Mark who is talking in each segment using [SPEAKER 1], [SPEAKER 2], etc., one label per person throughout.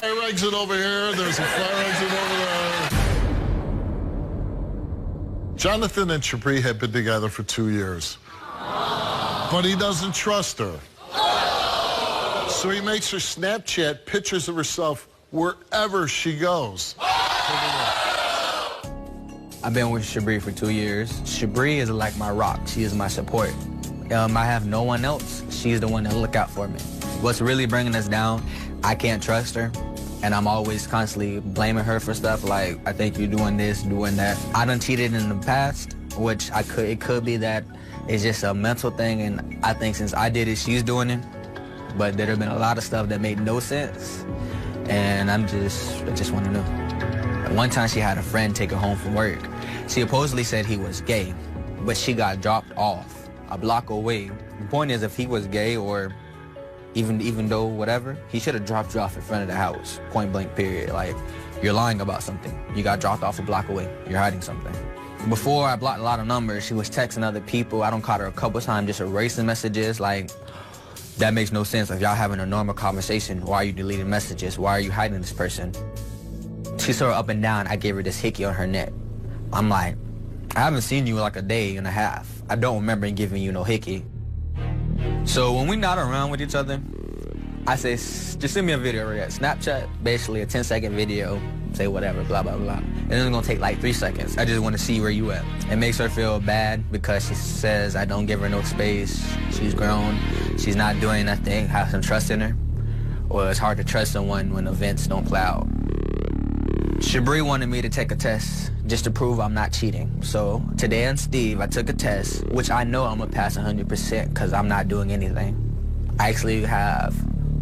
[SPEAKER 1] fire exit over here. There's a fire exit over there. Jonathan and Shabri have been together for 2 years. But he doesn't trust her. So he makes her Snapchat pictures of herself wherever she goes.
[SPEAKER 2] I've been with Shabri for 2 years. Shabri is like my rock. She is my support. I have no one else. She's the one that look out for me. What's really bringing us down, I can't trust her. And I'm always constantly blaming her for stuff like, I think you're doing this, doing that. I done cheated in the past, which it could be that it's just a mental thing. And I think since I did it, she's doing it. But there have been a lot of stuff that made no sense. And I just want to know. One time she had a friend take her home from work. She supposedly said he was gay, but she got dropped off a block away. The point is, if he was gay or even though whatever, he should have dropped you off in front of the house, point blank period. Like, you're lying about something. You got dropped off a block away. You're hiding something. Before I blocked a lot of numbers, she was texting other people. I done caught her a couple times just erasing messages. Like, that makes no sense. If y'all having a normal conversation, why are you deleting messages? Why are you hiding this person? She saw her up and down. I gave her this hickey on her neck. I'm like, I haven't seen you in like a day and a half. I don't remember giving you no hickey. So when we're not around with each other, I say, just send me a video right there. Snapchat, basically a 10-second video, say whatever, blah, blah, blah. And it's gonna take like 3 seconds. I just wanna see where you at. It makes her feel bad because she says I don't give her no space. She's grown, she's not doing nothing, have some trust in her. Or it's hard to trust someone when events don't play out. Shabri wanted me to take a test just to prove I'm not cheating. So today on Steve, I took a test, which I know I'm gonna pass 100% because I'm not doing anything. I actually have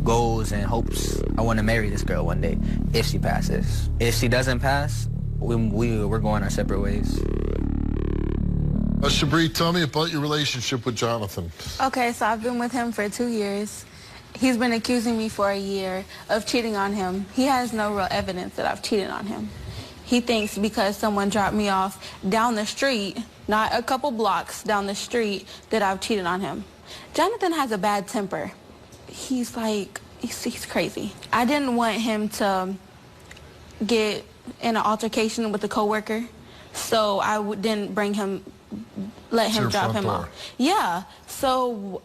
[SPEAKER 2] goals and hopes. I want to marry this girl one day if she passes. If she doesn't pass, we're going our separate ways.
[SPEAKER 1] Shabri, tell me about your relationship with Jonathan.
[SPEAKER 3] Okay, so I've been with him for 2 years. He's been accusing me for a year of cheating on him. He has no real evidence that I've cheated on him. He thinks because someone dropped me off down the street, not a couple blocks down the street, that I've cheated on him. Jonathan has a bad temper. He's like, he's crazy. I didn't want him to get in an altercation with a coworker, so I didn't let him drop him off. Yeah, so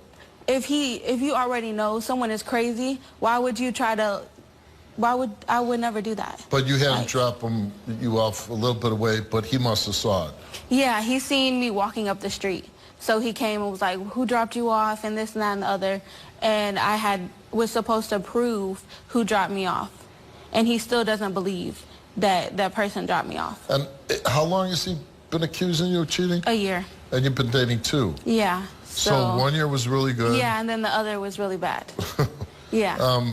[SPEAKER 3] if you already know someone is crazy, why would I would never do that.
[SPEAKER 1] But you had him drop you off a little bit away, but he must have saw it.
[SPEAKER 3] Yeah, he seen me walking up the street. So he came and was like, who dropped you off, and this and that and the other. And I was supposed to prove who dropped me off. And he still doesn't believe that that person dropped me off.
[SPEAKER 1] And how long has he been accusing you of cheating?
[SPEAKER 3] A year.
[SPEAKER 1] And you've been dating 2?
[SPEAKER 3] Yeah.
[SPEAKER 1] So 1 year was really good?
[SPEAKER 3] Yeah, and then the other was really bad. Yeah.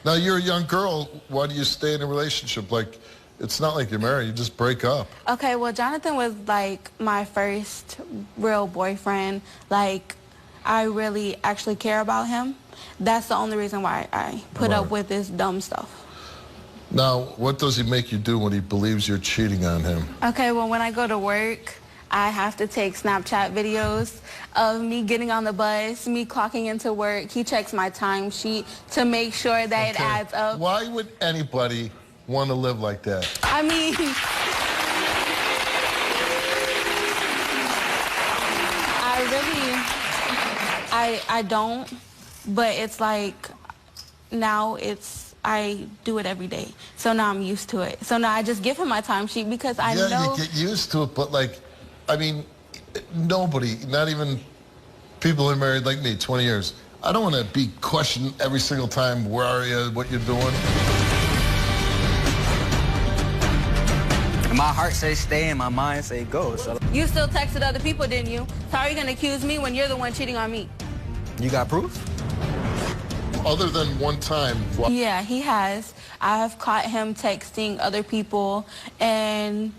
[SPEAKER 1] Now, you're a young girl. Why do you stay in a relationship? Like, it's not like you're married. You just break up. Okay,
[SPEAKER 3] well, Jonathan was, like, my first real boyfriend. Like, I really actually care about him. That's the only reason why I put up with this dumb stuff.
[SPEAKER 1] Now, what does he make you do when he believes you're cheating on him?
[SPEAKER 3] Okay, well, when I go to work, I have to take Snapchat videos of me getting on the bus, me clocking into work. He checks my timesheet to make sure that it adds up.
[SPEAKER 1] Why would anybody want to live like that?
[SPEAKER 3] I mean, I don't, but it's like now I do it every day. So now I'm used to it. So now I just give him my timesheet because I know.
[SPEAKER 1] Yeah, you get used to it, but like, I mean, nobody, not even people who are married like me, 20 years. I don't want to be questioned every single time, where are you, what you're doing.
[SPEAKER 2] My heart says stay and my mind says go. So.
[SPEAKER 3] You still texted other people, didn't you? So how are you going to accuse me when you're the one cheating on me?
[SPEAKER 2] You got proof?
[SPEAKER 1] Other than one time.
[SPEAKER 3] Yeah, he has. I have caught him texting other people, and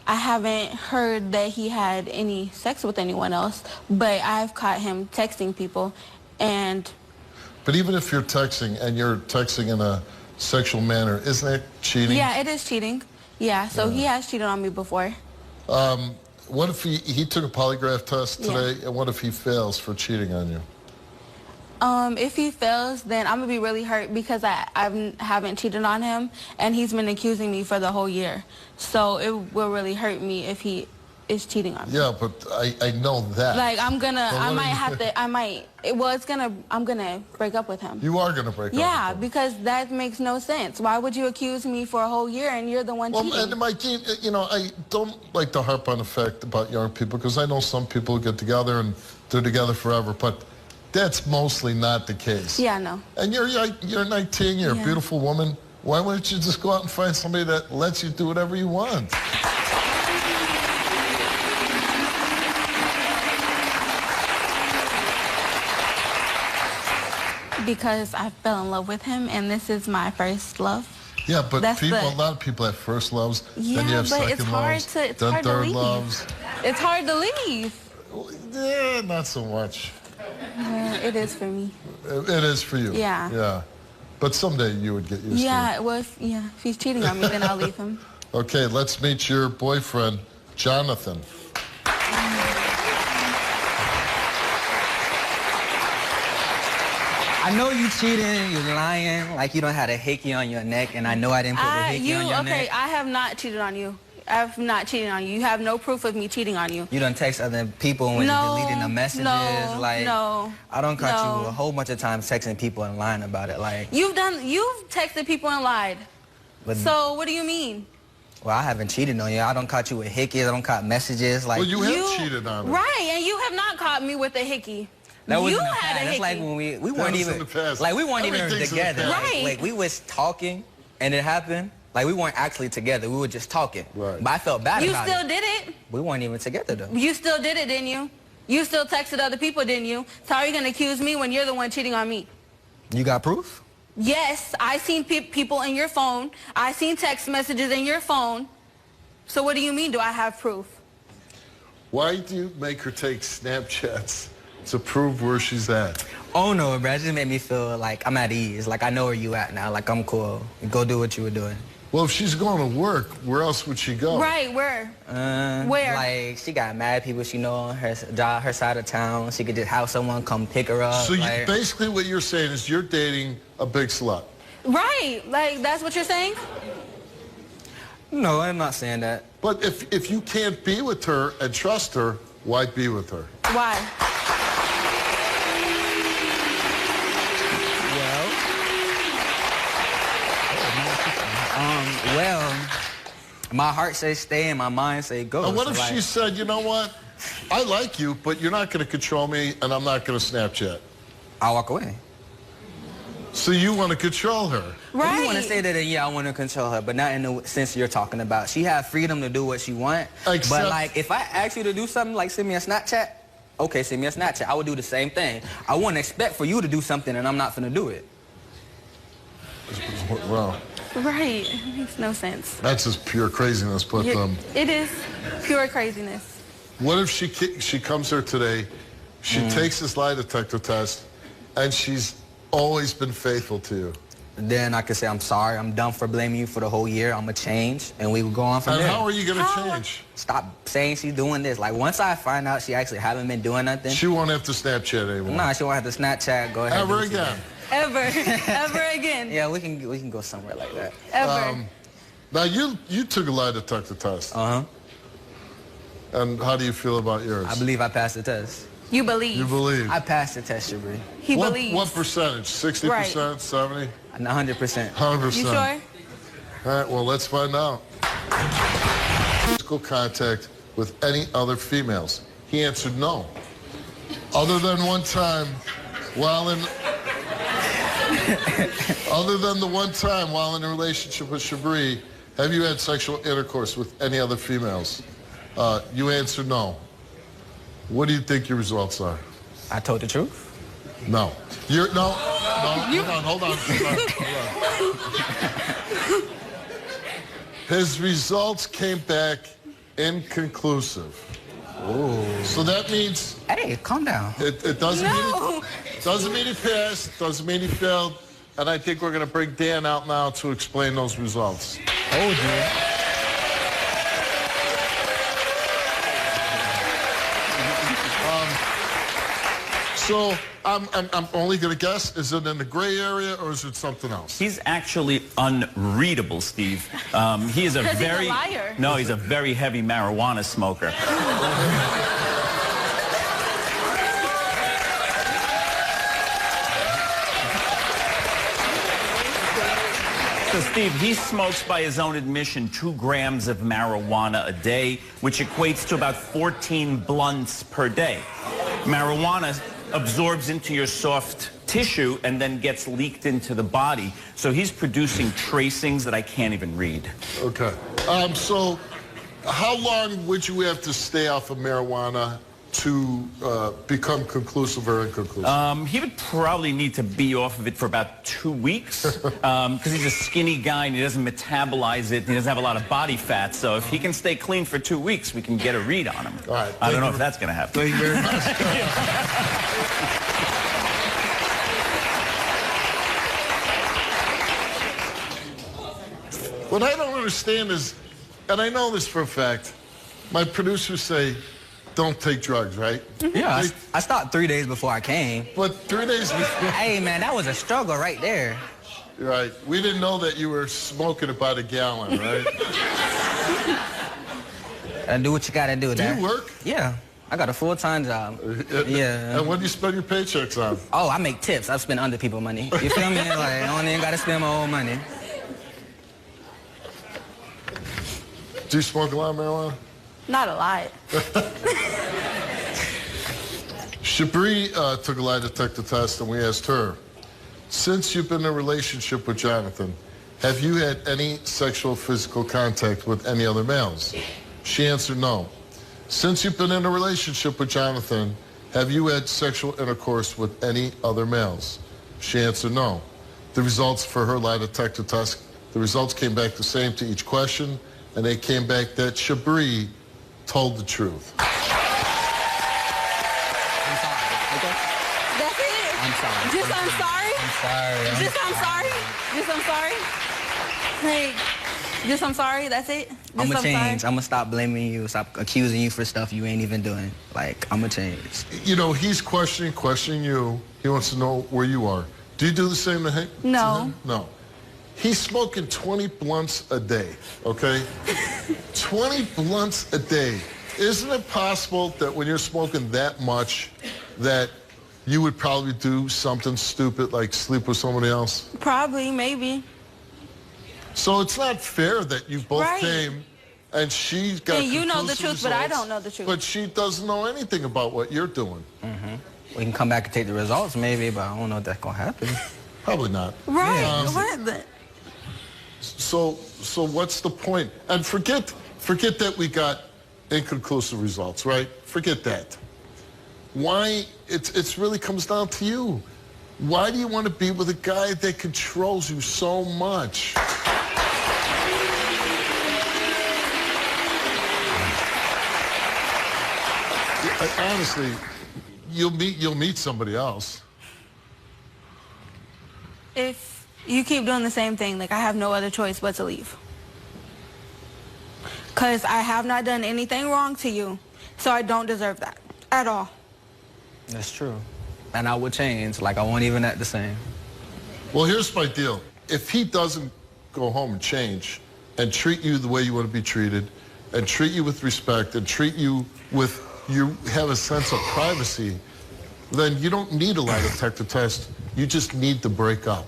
[SPEAKER 3] I haven't heard that he had any sex with anyone else, but I've caught him texting people, and...
[SPEAKER 1] But even if you're texting, and you're texting in a sexual manner, isn't that cheating?
[SPEAKER 3] Yeah, it is cheating. Yeah, so he has cheated on me before.
[SPEAKER 1] What if he took a polygraph test today, and what if he fails for cheating on you?
[SPEAKER 3] If he fails, then I'm gonna be really hurt because I haven't cheated on him, and he's been accusing me for the whole year. So it will really hurt me if he is cheating on me.
[SPEAKER 1] Yeah, but I know that.
[SPEAKER 3] Like I'm gonna break up with him.
[SPEAKER 1] You are gonna break up
[SPEAKER 3] Yeah,
[SPEAKER 1] with him.
[SPEAKER 3] because that makes no sense. Why would you accuse me for a whole year and you're the one cheating?
[SPEAKER 1] And Mike, you know, I don't like to harp on the fact about young people because I know some people get together and they're together forever, but that's mostly not the case.
[SPEAKER 3] Yeah, no.
[SPEAKER 1] And you're 19, you're a beautiful woman. Why wouldn't you just go out and find somebody that lets you do whatever you want?
[SPEAKER 3] Because I fell in love with him, and this is my first love.
[SPEAKER 1] Yeah, but a lot of people have first loves, then you have second loves, then third loves.
[SPEAKER 3] It's hard to leave.
[SPEAKER 1] Yeah, not so much.
[SPEAKER 3] Yeah, it is for me.
[SPEAKER 1] It is for you.
[SPEAKER 3] Yeah.
[SPEAKER 1] Yeah. But someday you would get used to it.
[SPEAKER 3] Yeah, well, if he's cheating on me, then I'll leave him.
[SPEAKER 1] Okay, let's meet your boyfriend, Jonathan.
[SPEAKER 2] I know you cheating, you're lying, like you don't have a hickey on your neck, and I know I didn't put the hickey on your neck.
[SPEAKER 3] Okay, I have not cheated on you. I've not cheated on you. You have no proof of me cheating on you.
[SPEAKER 2] You done text other people when you're deleting the messages. I don't caught you a whole bunch of times texting people and lying about it. Like
[SPEAKER 3] you've texted people and lied. So what do you mean?
[SPEAKER 2] Well, I haven't cheated on you. I don't caught you with hickeys. I don't caught messages. Like
[SPEAKER 1] well, you have cheated on me.
[SPEAKER 3] Right, and you have not caught me with a hickey.
[SPEAKER 2] That was in the past. That's like when we weren't even together.
[SPEAKER 3] Right.
[SPEAKER 2] Like we was talking and it happened. Like we weren't actually together. We were just talking.
[SPEAKER 1] Right.
[SPEAKER 2] But I felt bad about it.
[SPEAKER 3] You still did it?
[SPEAKER 2] We weren't even together though.
[SPEAKER 3] You still did it, didn't you? You still texted other people, didn't you? So how are you going to accuse me when you're the one cheating on me?
[SPEAKER 2] You got proof?
[SPEAKER 3] Yes, I seen people in your phone. I seen text messages in your phone. So what do you mean, do I have proof?
[SPEAKER 1] Why do you make her take Snapchats to prove where she's at?
[SPEAKER 2] Oh no, bro, it just made me feel like I'm at ease. Like I know where you at now. Like I'm cool. Go do what you were doing.
[SPEAKER 1] Well, if she's going to work, where else would she go?
[SPEAKER 3] Right, where? Where?
[SPEAKER 2] Like she got mad people she know on her job, her side of town. She could just have someone come pick her up.
[SPEAKER 1] So basically what you're saying is you're dating a big slut.
[SPEAKER 3] Right, like that's what you're saying?
[SPEAKER 2] No, I'm not saying that.
[SPEAKER 1] But if you can't be with her and trust her, why be with her?
[SPEAKER 3] Why?
[SPEAKER 2] Well, my heart says stay and my mind says go.
[SPEAKER 1] And what if she said, you know what? I like you, but you're not going to control me and I'm not going to Snapchat.
[SPEAKER 2] I'll walk away.
[SPEAKER 1] So you want to control her?
[SPEAKER 3] Right.
[SPEAKER 2] If you want to say that, then yeah, I want to control her, but not in the sense you're talking about. She has freedom to do what she wants. But like, if I ask you to do something like send me a Snapchat, okay, send me a Snapchat. I would do the same thing. I wouldn't expect for you to do something and I'm not going to do it.
[SPEAKER 1] Well.
[SPEAKER 3] Right, it makes no sense.
[SPEAKER 1] That's just pure craziness, but
[SPEAKER 3] it is pure craziness.
[SPEAKER 1] What if she comes here today, she takes this lie detector test, and she's always been faithful to you?
[SPEAKER 2] Then I could say, I'm sorry, I'm done for blaming you for the whole year, I'm gonna change, and we will go on from there.
[SPEAKER 1] And how are you gonna change?
[SPEAKER 2] Stop saying she's doing this. Like, once I find out she actually haven't been doing nothing.
[SPEAKER 1] She won't have to Snapchat anymore.
[SPEAKER 2] Nah, she won't have to Snapchat, go ahead.
[SPEAKER 1] Ever again.
[SPEAKER 3] Ever again.
[SPEAKER 2] Yeah, we can go somewhere like that.
[SPEAKER 3] Ever.
[SPEAKER 1] Now you took a lie detector test.
[SPEAKER 2] Uh-huh.
[SPEAKER 1] And how do you feel about yours?
[SPEAKER 2] I believe I passed the test.
[SPEAKER 3] You believe.
[SPEAKER 1] You believe.
[SPEAKER 2] I passed the test, Shabri.
[SPEAKER 3] He believes.
[SPEAKER 1] What percentage? 60%,
[SPEAKER 3] Right.
[SPEAKER 1] 70?
[SPEAKER 2] 100%.
[SPEAKER 1] 100%.
[SPEAKER 3] You sure?
[SPEAKER 1] All right, well, let's find out. Physical contact with any other females? He answered no. Other than one time while in... Other than the one time while in a relationship with Shabri, have you had sexual intercourse with any other females? You answered no. What do you think your results are?
[SPEAKER 2] I told the truth.
[SPEAKER 1] No. Hold on. His results came back inconclusive.
[SPEAKER 2] Ooh.
[SPEAKER 1] So that means...
[SPEAKER 2] Hey, calm down.
[SPEAKER 1] It doesn't mean he passed, doesn't mean he failed, and I think we're going to bring Dan out now to explain those results.
[SPEAKER 2] Oh, dear.
[SPEAKER 1] So I'm only going to guess, is it in the gray area or is it something else?
[SPEAKER 4] He's actually unreadable, Steve. He is a very...
[SPEAKER 3] He's a liar.
[SPEAKER 4] No, he's a very heavy marijuana smoker. So, Steve, he smokes, by his own admission, 2 grams of marijuana a day, which equates to about 14 blunts per day. Marijuana absorbs into your soft tissue and then gets leaked into the body. So he's producing tracings that I can't even read.
[SPEAKER 1] Okay. So how long would you have to stay off of marijuana to become conclusive or inconclusive?
[SPEAKER 4] He would probably need to be off of it for about 2 weeks because he's a skinny guy and he doesn't metabolize it and he doesn't have a lot of body fat. So if he can stay clean for 2 weeks, we can get a read on him.
[SPEAKER 1] All right.
[SPEAKER 4] I don't know if that's going to happen.
[SPEAKER 1] Thank you very much. What I don't understand is, and I know this for a fact, my producers say, don't take drugs, right?
[SPEAKER 2] Yeah, I stopped 3 days before I came.
[SPEAKER 1] But 3 days before...
[SPEAKER 2] Hey, man, that was a struggle right there.
[SPEAKER 1] Right. We didn't know that you were smoking about a gallon, right?
[SPEAKER 2] And do what you gotta do, Dad.
[SPEAKER 1] Do you work?
[SPEAKER 2] Yeah. I got a full-time job. Yeah.
[SPEAKER 1] And what do you spend your paychecks on?
[SPEAKER 2] Oh, I make tips. I spend other people's money. You feel me? Like, I don't even gotta spend my own money.
[SPEAKER 1] Do you smoke a lot of marijuana?
[SPEAKER 3] Not a lot.
[SPEAKER 1] Shabri took a lie detector test, and we asked her, since you've been in a relationship with Jonathan, have you had any sexual physical contact with any other males? She answered no. Since you've been in a relationship with Jonathan, have you had sexual intercourse with any other males? She answered no. The results for her lie detector test, the results came back the same to each question, and they came back that Shabri told the truth.
[SPEAKER 2] I'm sorry. Okay?
[SPEAKER 3] That's it?
[SPEAKER 2] I'm sorry.
[SPEAKER 3] Just I'm sorry?
[SPEAKER 2] I'm sorry.
[SPEAKER 3] Just I'm sorry? Just I'm sorry? Like, just I'm sorry, that's it? Just
[SPEAKER 2] I'm gonna change.
[SPEAKER 3] sorry?
[SPEAKER 2] I'm gonna stop blaming you, stop accusing you for stuff you ain't even doing. Like, I'm gonna change.
[SPEAKER 1] You know, he's questioning you. He wants to know where you are. Do you do the same to him?
[SPEAKER 3] No.
[SPEAKER 1] No. He's smoking 20 blunts a day, okay? 20 blunts a day. Isn't it possible that when you're smoking that much that you would probably do something stupid like sleep with somebody else?
[SPEAKER 3] Probably, maybe.
[SPEAKER 1] So it's not fair that you both
[SPEAKER 3] Right.
[SPEAKER 1] came and she got
[SPEAKER 3] And you know the
[SPEAKER 1] conclusive
[SPEAKER 3] truth, but I
[SPEAKER 1] results,
[SPEAKER 3] don't know the truth.
[SPEAKER 1] But she doesn't know anything about what you're doing.
[SPEAKER 2] We can come back and take the results maybe, but I don't know if that's gonna happen.
[SPEAKER 1] Probably not.
[SPEAKER 3] Right.
[SPEAKER 2] Yeah.
[SPEAKER 3] What the?
[SPEAKER 1] So what's the point? And forget that we got inconclusive results, right? Forget that. Why? It's really comes down to you. Why do you want to be with a guy that controls you so much? Honestly, you'll meet somebody else.
[SPEAKER 3] If you keep doing the same thing, like I have no other choice but to leave. Because I have not done anything wrong to you, so I don't deserve that at all.
[SPEAKER 2] That's true. And I would change. Like, I won't even act the same.
[SPEAKER 1] Well, here's my deal. If he doesn't go home and change and treat you the way you want to be treated and treat you with respect and treat you with, you have a sense of privacy, then you don't need a lie detector test. You just need to break up.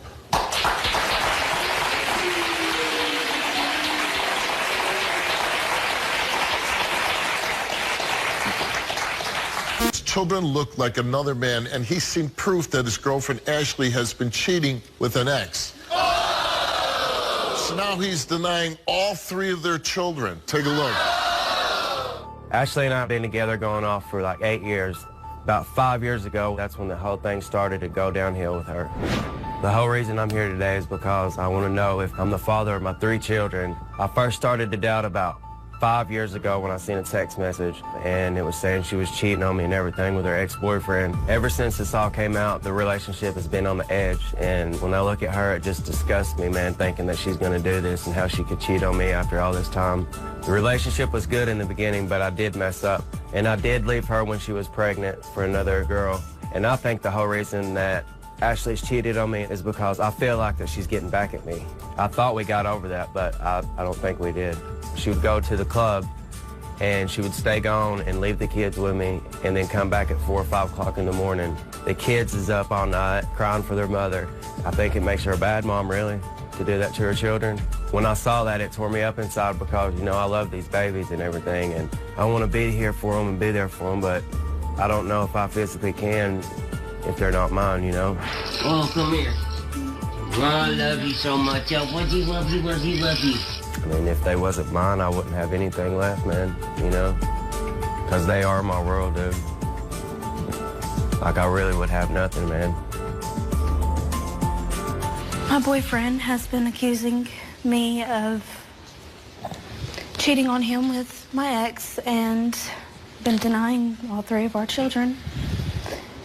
[SPEAKER 1] His children look like another man, and he's seen proof that his girlfriend Ashley has been cheating with an ex. So now he's denying all 3 of their children. Take a look.
[SPEAKER 5] Ashley and I have been together going off for like 8 years. About 5 years ago, that's when the whole thing started to go downhill with her. The whole reason I'm here today is because I want to know if I'm the father of my 3 children. I first started to doubt about 5 years ago when I seen a text message, and it was saying she was cheating on me and everything with her ex-boyfriend. Ever since this all came out, the relationship has been on the edge, and when I look at her, it just disgusts me, man, thinking that she's going to do this and how she could cheat on me after all this time. The relationship was good in the beginning, but I did mess up, and I did leave her when she was pregnant for another girl. And I think the whole reason that Ashley's cheated on me is because I feel like that she's getting back at me. I thought we got over that, but I don't think we did. She would go to the club and she would stay gone and leave the kids with me and then come back at 4 or 5 o'clock in the morning. The kids is up all night crying for their mother. I think it makes her a bad mom, really, to do that to her children. When I saw that, it tore me up inside because, you know, I love these babies and everything, and I want to be here for them and be there for them, but I don't know if I physically can if they're not mine, you know?
[SPEAKER 6] Oh, come here. I love you so much. I love you, love you, love you, love you.
[SPEAKER 5] I mean, if they wasn't mine, I wouldn't have anything left, man, you know? Because they are my world, dude. Like, I really would have nothing, man.
[SPEAKER 7] My boyfriend has been accusing me of cheating on him with my ex and been denying all 3 of our children.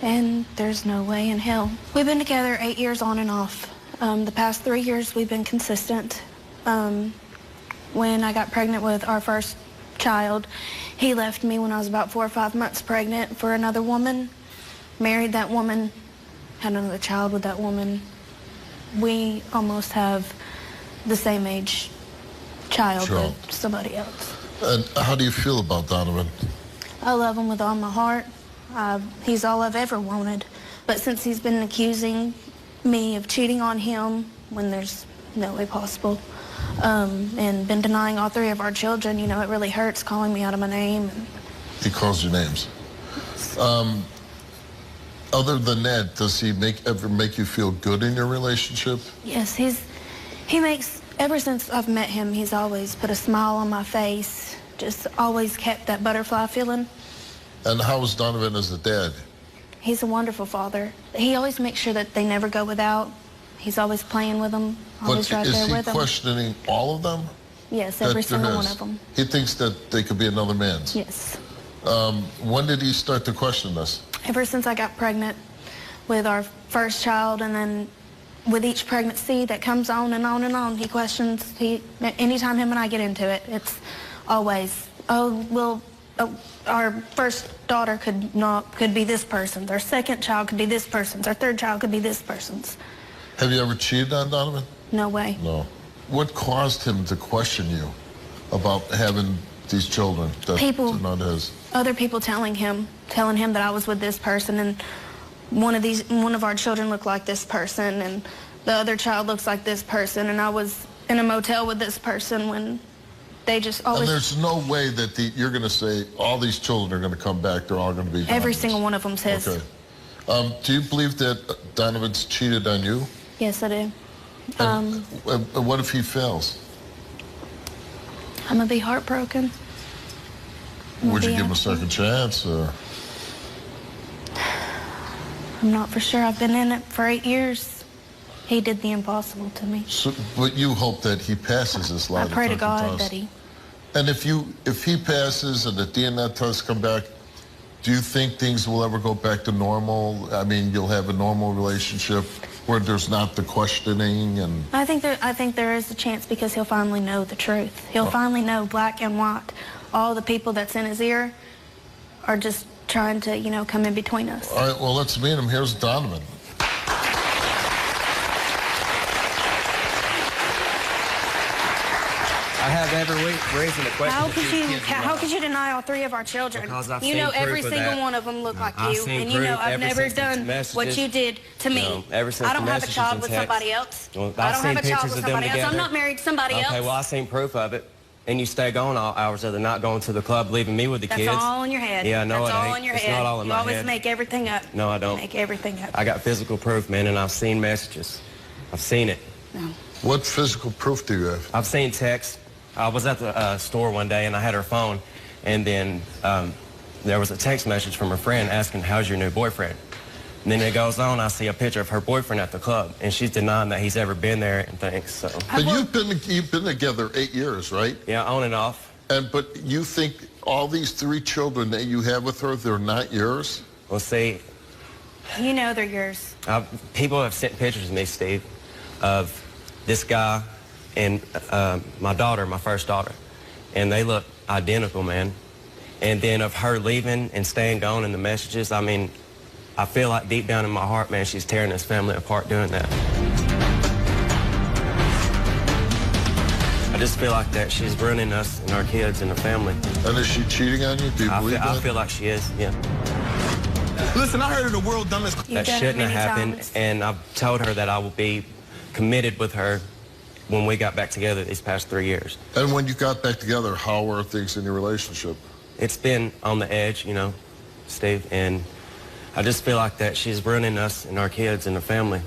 [SPEAKER 7] And there's no way in hell. We've been together 8 years on and off. The past 3 years we've been consistent. When I got pregnant with our first child, he left me when I was about 4 or 5 months pregnant for another woman, married that woman, had another child with that woman. We almost have the same age child with somebody else.
[SPEAKER 1] And how do you feel about Donovan?
[SPEAKER 7] I love him with all my heart. He's all I've ever wanted. But since he's been accusing me of cheating on him when there's no way possible, and been denying all 3 of our children, you know, it really hurts calling me out of my name.
[SPEAKER 1] He calls you names. Other than that, does he ever make you feel good in your relationship?
[SPEAKER 7] Yes, he makes, ever since I've met him, he's always put a smile on my face, just always kept that butterfly feeling.
[SPEAKER 1] And how is Donovan as a dad?
[SPEAKER 7] He's a wonderful father. He always makes sure that they never go without. He's always playing with them, always right there with them.
[SPEAKER 1] Is he questioning all of them?
[SPEAKER 7] Yes, every single one of them.
[SPEAKER 1] He thinks that they could be another man's?
[SPEAKER 7] Yes.
[SPEAKER 1] When did he start to question this?
[SPEAKER 7] Ever since I got pregnant with our first child, and then with each pregnancy that comes on and on and on, he questions. Anytime him and I get into it, it's always, oh, well, our first daughter could be this person's. Our second child could be this person's. Our third child could be this person's.
[SPEAKER 1] Have you ever cheated on Donovan?
[SPEAKER 7] No way.
[SPEAKER 1] No. What caused him to question you about having these children that are not his?
[SPEAKER 7] Other people telling him that I was with this person, and one of our children looked like this person, and the other child looks like this person, and I was in a motel with this person when they just always...
[SPEAKER 1] And there's no way that you're going to say all these children are going to come back, they're all going to be
[SPEAKER 7] Every single one of them's his.
[SPEAKER 1] Okay. Do you believe that Donovan's cheated on you?
[SPEAKER 7] Yes, I do.
[SPEAKER 1] And what if he fails?
[SPEAKER 7] I'm going to be heartbroken.
[SPEAKER 1] Would you give him a second chance, or?
[SPEAKER 7] I'm not for sure. I've been in it for 8 years. He did the impossible to me.
[SPEAKER 1] So, but you hope that he passes this lie.
[SPEAKER 7] I pray to God that he...
[SPEAKER 1] And if he passes and the DNA tests come back, do you think things will ever go back to normal? I mean, you'll have a normal relationship where there's not the questioning and...
[SPEAKER 7] I think there is a chance, because he'll finally know the truth. He'll finally know black and white. All the people that's in his ear are just trying to, you know, come in between us.
[SPEAKER 1] All right, well, let's meet him. Here's Donovan.
[SPEAKER 5] I have every reason to question.
[SPEAKER 7] How could you deny all 3 of our children?
[SPEAKER 5] Because I've
[SPEAKER 7] you
[SPEAKER 5] seen
[SPEAKER 7] know every
[SPEAKER 5] proof of
[SPEAKER 7] single
[SPEAKER 5] that.
[SPEAKER 7] one of them look like
[SPEAKER 5] I've
[SPEAKER 7] you,
[SPEAKER 5] seen
[SPEAKER 7] and you know
[SPEAKER 5] proof
[SPEAKER 7] I've
[SPEAKER 5] ever
[SPEAKER 7] never
[SPEAKER 5] since the
[SPEAKER 7] done
[SPEAKER 5] messages.
[SPEAKER 7] what you did to me.
[SPEAKER 5] No, ever since
[SPEAKER 7] I don't
[SPEAKER 5] the
[SPEAKER 7] have a
[SPEAKER 5] messages
[SPEAKER 7] child
[SPEAKER 5] and
[SPEAKER 7] with
[SPEAKER 5] texts.
[SPEAKER 7] somebody else.
[SPEAKER 5] Well,
[SPEAKER 7] I
[SPEAKER 5] I've
[SPEAKER 7] don't
[SPEAKER 5] seen
[SPEAKER 7] have a child
[SPEAKER 5] pictures
[SPEAKER 7] with
[SPEAKER 5] of them
[SPEAKER 7] somebody else. I'm
[SPEAKER 5] together.
[SPEAKER 7] not married to somebody else.
[SPEAKER 5] Okay, well, I've seen proof of it. And you stay gone all hours of the night, going to the club, leaving me with the kids.
[SPEAKER 7] That's all in your head.
[SPEAKER 5] Yeah, no,
[SPEAKER 7] That's all
[SPEAKER 5] it ain't.
[SPEAKER 7] in your
[SPEAKER 5] It's
[SPEAKER 7] head.
[SPEAKER 5] not all in
[SPEAKER 7] you
[SPEAKER 5] my
[SPEAKER 7] always
[SPEAKER 5] head.
[SPEAKER 7] make everything up.
[SPEAKER 5] No, I don't.
[SPEAKER 7] You make everything up.
[SPEAKER 5] I got physical proof, man, and I've seen messages. I've seen it.
[SPEAKER 7] No.
[SPEAKER 1] What physical proof do you have?
[SPEAKER 5] I've seen texts. I was at the store one day, and I had her phone, and then there was a text message from her friend asking, how's your new boyfriend? And then it goes on, I see a picture of her boyfriend at the club, and she's denying that he's ever been there and things, so.
[SPEAKER 1] But you've been together 8 years, right?
[SPEAKER 5] Yeah, on and off.
[SPEAKER 1] But you think all these 3 children that you have with her, they're not yours?
[SPEAKER 5] Well, see.
[SPEAKER 7] You know they're yours.
[SPEAKER 5] People have sent pictures of me, Steve, of this guy and my daughter, my first daughter, and they look identical, man. And then of her leaving and staying gone in the messages, I mean, I feel like deep down in my heart, man, she's tearing this family apart doing that. I just feel like that she's ruining us and our kids and the family.
[SPEAKER 1] And is she cheating on you? Do you believe that?
[SPEAKER 5] I feel like she is, yeah.
[SPEAKER 1] Listen, I heard of the world done this.
[SPEAKER 5] That shouldn't have happened, and I've told her that I will be committed with her when we got back together these past 3 years.
[SPEAKER 1] And when you got back together, how were things in your relationship?
[SPEAKER 5] It's been on the edge, you know, Steve, and I just feel like that she's ruining us and our kids and the family.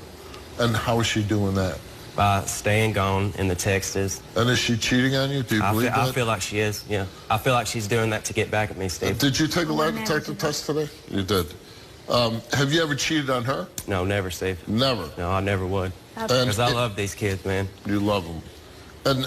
[SPEAKER 1] And how is she doing that?
[SPEAKER 5] By staying gone in the texts.
[SPEAKER 1] And is she cheating on you? Do you believe that?
[SPEAKER 5] I feel like she is, yeah. I feel like she's doing that to get back at me, Steve.
[SPEAKER 1] Did you take a lie detector test today? You did. Have you ever cheated on her?
[SPEAKER 5] No, never, Steve.
[SPEAKER 1] Never?
[SPEAKER 5] No, I never would. Because I love these kids, man.
[SPEAKER 1] You love them. And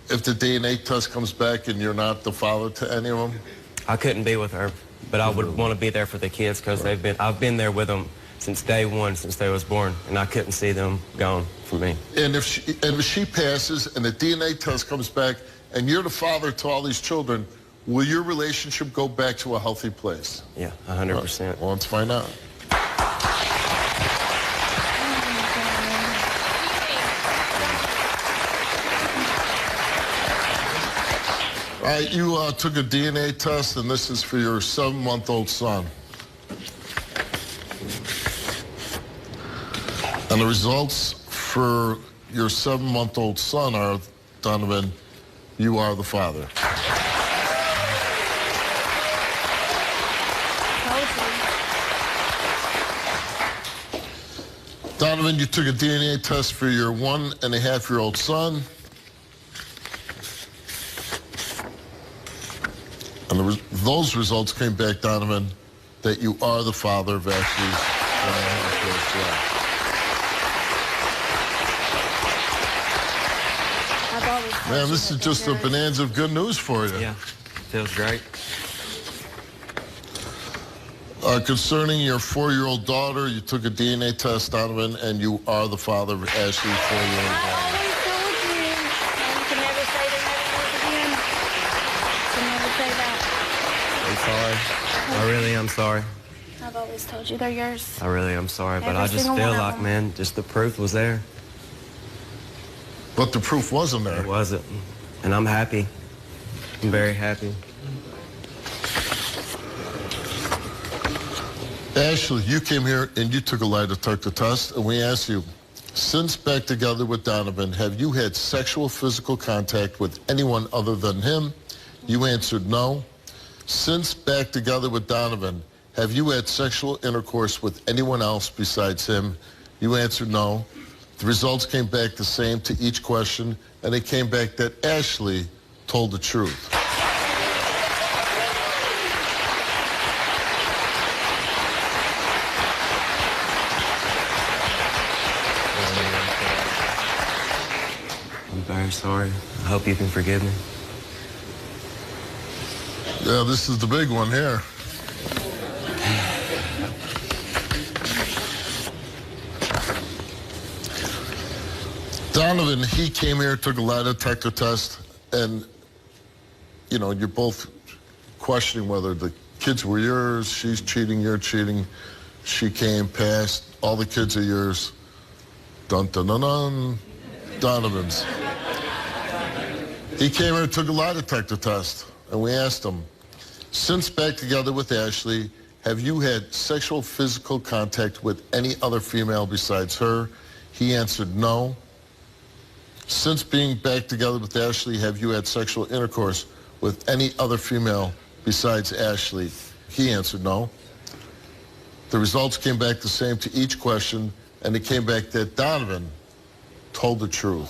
[SPEAKER 1] if the DNA test comes back and you're not the father to any of them?
[SPEAKER 5] I couldn't be with her, but I would want to be there for the kids because I've been there with them since day one, since they was born, and I couldn't see them gone from me.
[SPEAKER 1] And if she passes and the DNA test comes back and you're the father to all these children, will your relationship go back to a healthy place?
[SPEAKER 5] Yeah, 100%.
[SPEAKER 1] Well, let's find out. All right, you took a DNA test, and this is for your 7-month-old son. And the results for your 7-month-old son are, Donovan, you are the father. Donovan, you took a DNA test for your 1.5-year-old son. And those results came back, Donovan, that you are the father of Ashley's 1.5-year-old son. Man, this is just a bonanza of good news for you.
[SPEAKER 5] Yeah, feels great.
[SPEAKER 1] Concerning your 4-year-old daughter, you took a DNA test, Donovan, and you are the father of Ashley's 4-year-old daughter.
[SPEAKER 7] I always told you. You can never say they never work again. You can never say that.
[SPEAKER 5] I'm sorry. I really am sorry.
[SPEAKER 7] I've always told you they're yours.
[SPEAKER 5] I really am sorry, but
[SPEAKER 7] Every
[SPEAKER 5] I just
[SPEAKER 7] single
[SPEAKER 5] feel
[SPEAKER 7] one of
[SPEAKER 5] like,
[SPEAKER 7] them.
[SPEAKER 5] man, just the proof was there.
[SPEAKER 1] But the proof wasn't there.
[SPEAKER 5] It wasn't. And I'm happy. I'm very happy.
[SPEAKER 1] Ashley, you came here and you took a lie detector test, and we asked you, since back together with Donovan, have you had sexual physical contact with anyone other than him? You answered no. Since back together with Donovan, have you had sexual intercourse with anyone else besides him? You answered no. The results came back the same to each question, and it came back that Ashley told the truth.
[SPEAKER 5] I'm very sorry. I hope you can forgive me.
[SPEAKER 1] Yeah, this is the big one here. Donovan, he came here, took a lie detector test, and, you know, you're both questioning whether the kids were yours, she's cheating, you're cheating. She came, passed, all the kids are yours. Dun, dun, dun, dun. Donovan's. He came here, took a lie detector test, and we asked him, since back together with Ashley, have you had sexual physical contact with any other female besides her? He answered no. Since being back together with Ashley, have you had sexual intercourse with any other female besides Ashley? He answered no. The results came back the same to each question, and it came back that Donovan told the truth.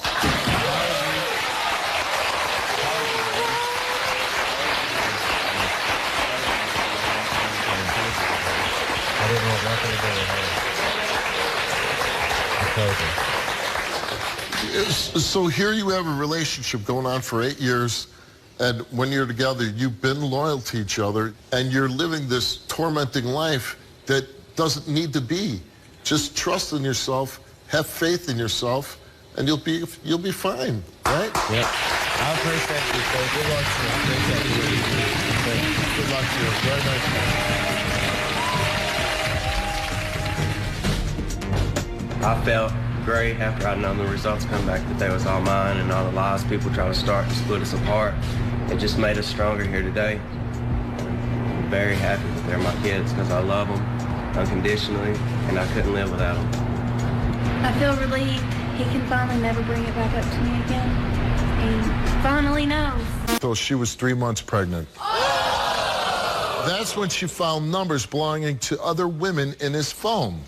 [SPEAKER 5] I didn't want nothing to do with her. I told her.
[SPEAKER 1] So here you have a relationship going on for 8 years, and when you're together, you've been loyal to each other, and you're living this tormenting life that doesn't need to be. Just trust in yourself, have faith in yourself, and you'll be fine, right?
[SPEAKER 5] Yeah. I appreciate you, so good luck to you. I appreciate you.
[SPEAKER 1] Good luck to you. Very nice.
[SPEAKER 5] I felt great after I known the results come back that they was all mine and all the lies people try to start to split us apart. It just made us stronger here today. I'm very happy that they're my kids because I love them unconditionally and I couldn't live without them.
[SPEAKER 7] I feel relieved he can finally never bring it back up to me again. He finally knows.
[SPEAKER 1] So she was 3 months pregnant. That's when she found numbers belonging to other women in his phone.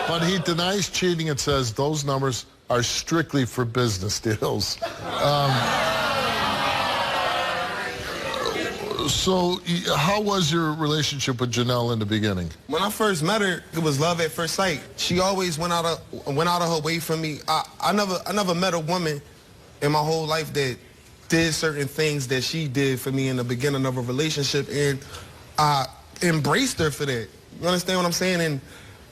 [SPEAKER 1] But he denies cheating and says those numbers are strictly for business deals. So how was your relationship with Janelle in the beginning?
[SPEAKER 8] When I first met her, it was love at first sight. She always went out of her way for me. I never met a woman in my whole life that did certain things that she did for me in the beginning of a relationship, and I embraced her for that. You understand what I'm saying? And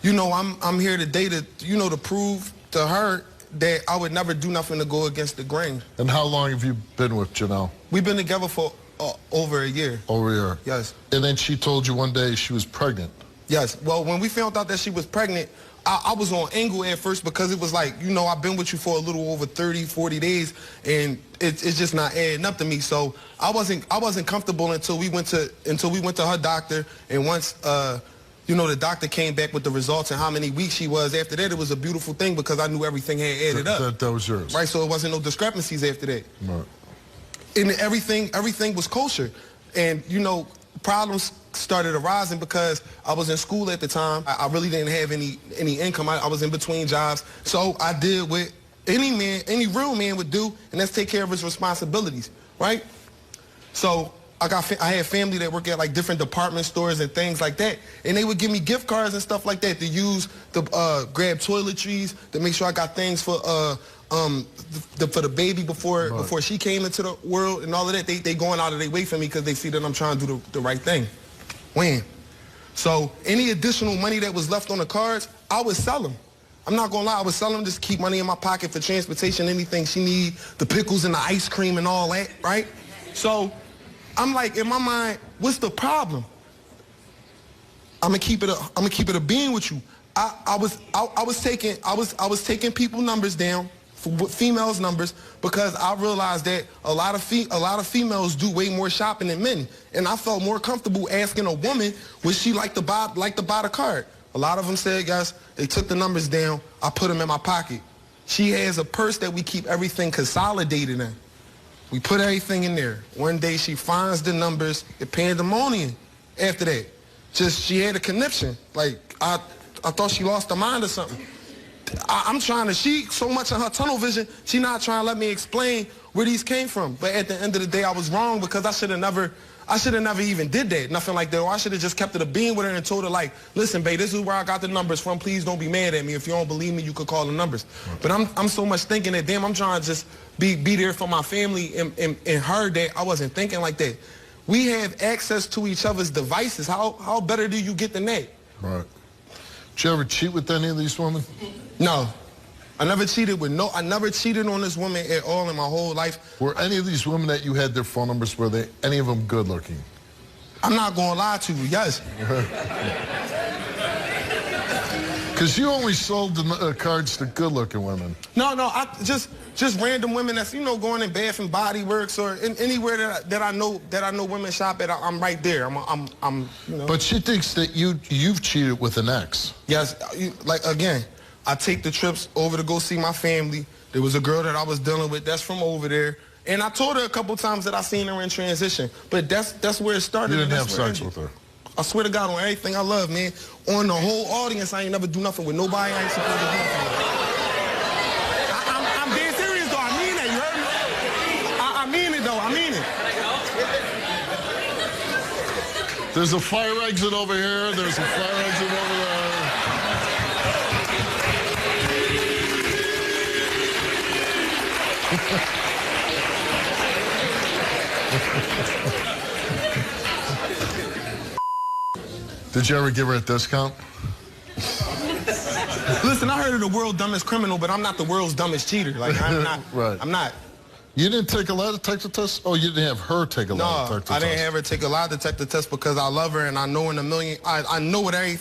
[SPEAKER 8] you know, I'm here today to, you know, to prove to her that I would never do nothing to go against the grain.
[SPEAKER 1] And how long have you been with Janelle?
[SPEAKER 8] We've been together for over a year.
[SPEAKER 1] Over a year?
[SPEAKER 8] Yes.
[SPEAKER 1] And then she told you one day she was pregnant?
[SPEAKER 8] Yes. Well, when we found out that she was pregnant, I was on angle at first because it was like, you know, I've been with you for a little over 30, 40 days, and it's just not adding up to me. So I wasn't comfortable until we went to her doctor, and once you know, the doctor came back with the results and how many weeks she was. After that, it was a beautiful thing because I knew everything had added up.
[SPEAKER 1] That was yours.
[SPEAKER 8] Right, so it wasn't no discrepancies after that.
[SPEAKER 1] Right.
[SPEAKER 8] And everything was kosher. And, you know, problems started arising because I was in school at the time. I really didn't have any income. I was in between jobs. So I did what any real man would do, and that's take care of his responsibilities, right? So I had family that work at like different department stores and things like that, and they would give me gift cards and stuff like that to use to grab toiletries, to make sure I got things for the baby before she came into the world and all of that. They going out of their way for me because they see that I'm trying to do the right thing. When? So any additional money that was left on the cards, I would sell them. I'm not gonna lie, I would sell them just to keep money in my pocket for transportation, anything she need, the pickles and the ice cream and all that, right? So I'm like, in my mind, what's the problem? I'm gonna keep it a being with you. I was taking people numbers down, females numbers, because I realized that a lot of females do way more shopping than men, and I felt more comfortable asking a woman would she like to buy the card. A lot of them said yes. They took the numbers down. I put them in my pocket. She has a purse that we keep everything consolidated in. We put everything in there. One day she finds the numbers, it pandemonium after that. Just, she had a conniption. Like, I thought she lost her mind or something. I'm trying to, she so much in her tunnel vision, she not trying to let me explain where these came from. But at the end of the day, I was wrong because I should have never even did that, nothing like that. Or I should have just kept it a being with her and told her, like, listen, babe, this is where I got the numbers from. Please don't be mad at me. If you don't believe me, you could call the numbers. But I'm so much thinking that, damn, I'm trying to just be there for my family and her, that I wasn't thinking like that. We have access to each other's devices. How better do you get than that?
[SPEAKER 1] Right. Did you ever cheat with any of these women?
[SPEAKER 8] No. I never cheated on this woman at all in my whole life.
[SPEAKER 1] Were any of these women that you had their phone numbers, were they any of them good looking?
[SPEAKER 8] I'm not going to lie to you, yes.
[SPEAKER 1] Because you only sold the cards to good looking women.
[SPEAKER 8] No, I just random women that's, you know, going in Bath and Body Works or anywhere that I know women shop at. I'm right there. I'm you know.
[SPEAKER 1] But she thinks that you've cheated with an ex.
[SPEAKER 8] Yes, like again, I take the trips over to go see my family. There was a girl that I was dealing with that's from over there, and I told her a couple times that I seen her in transition. But that's where it started.
[SPEAKER 1] You didn't have sex with her.
[SPEAKER 8] I swear to God, on everything I love, man. On the whole audience, I ain't never do nothing with nobody. I ain't supposed to do nothing with. I'm dead serious, though. I mean that. You heard me? I mean it, though. I mean it.
[SPEAKER 1] There's a fire exit over here. There's a fire exit over there. Did you ever give her a discount?
[SPEAKER 8] Listen, I heard of the world's dumbest criminal, but I'm not the world's dumbest cheater. Like, I'm not.
[SPEAKER 1] Right.
[SPEAKER 8] I'm not.
[SPEAKER 1] You didn't take a lie detector test? Oh, you didn't have her take a lie detector test?
[SPEAKER 8] No, I didn't have her take a lie detector test because I love her and I know I know what every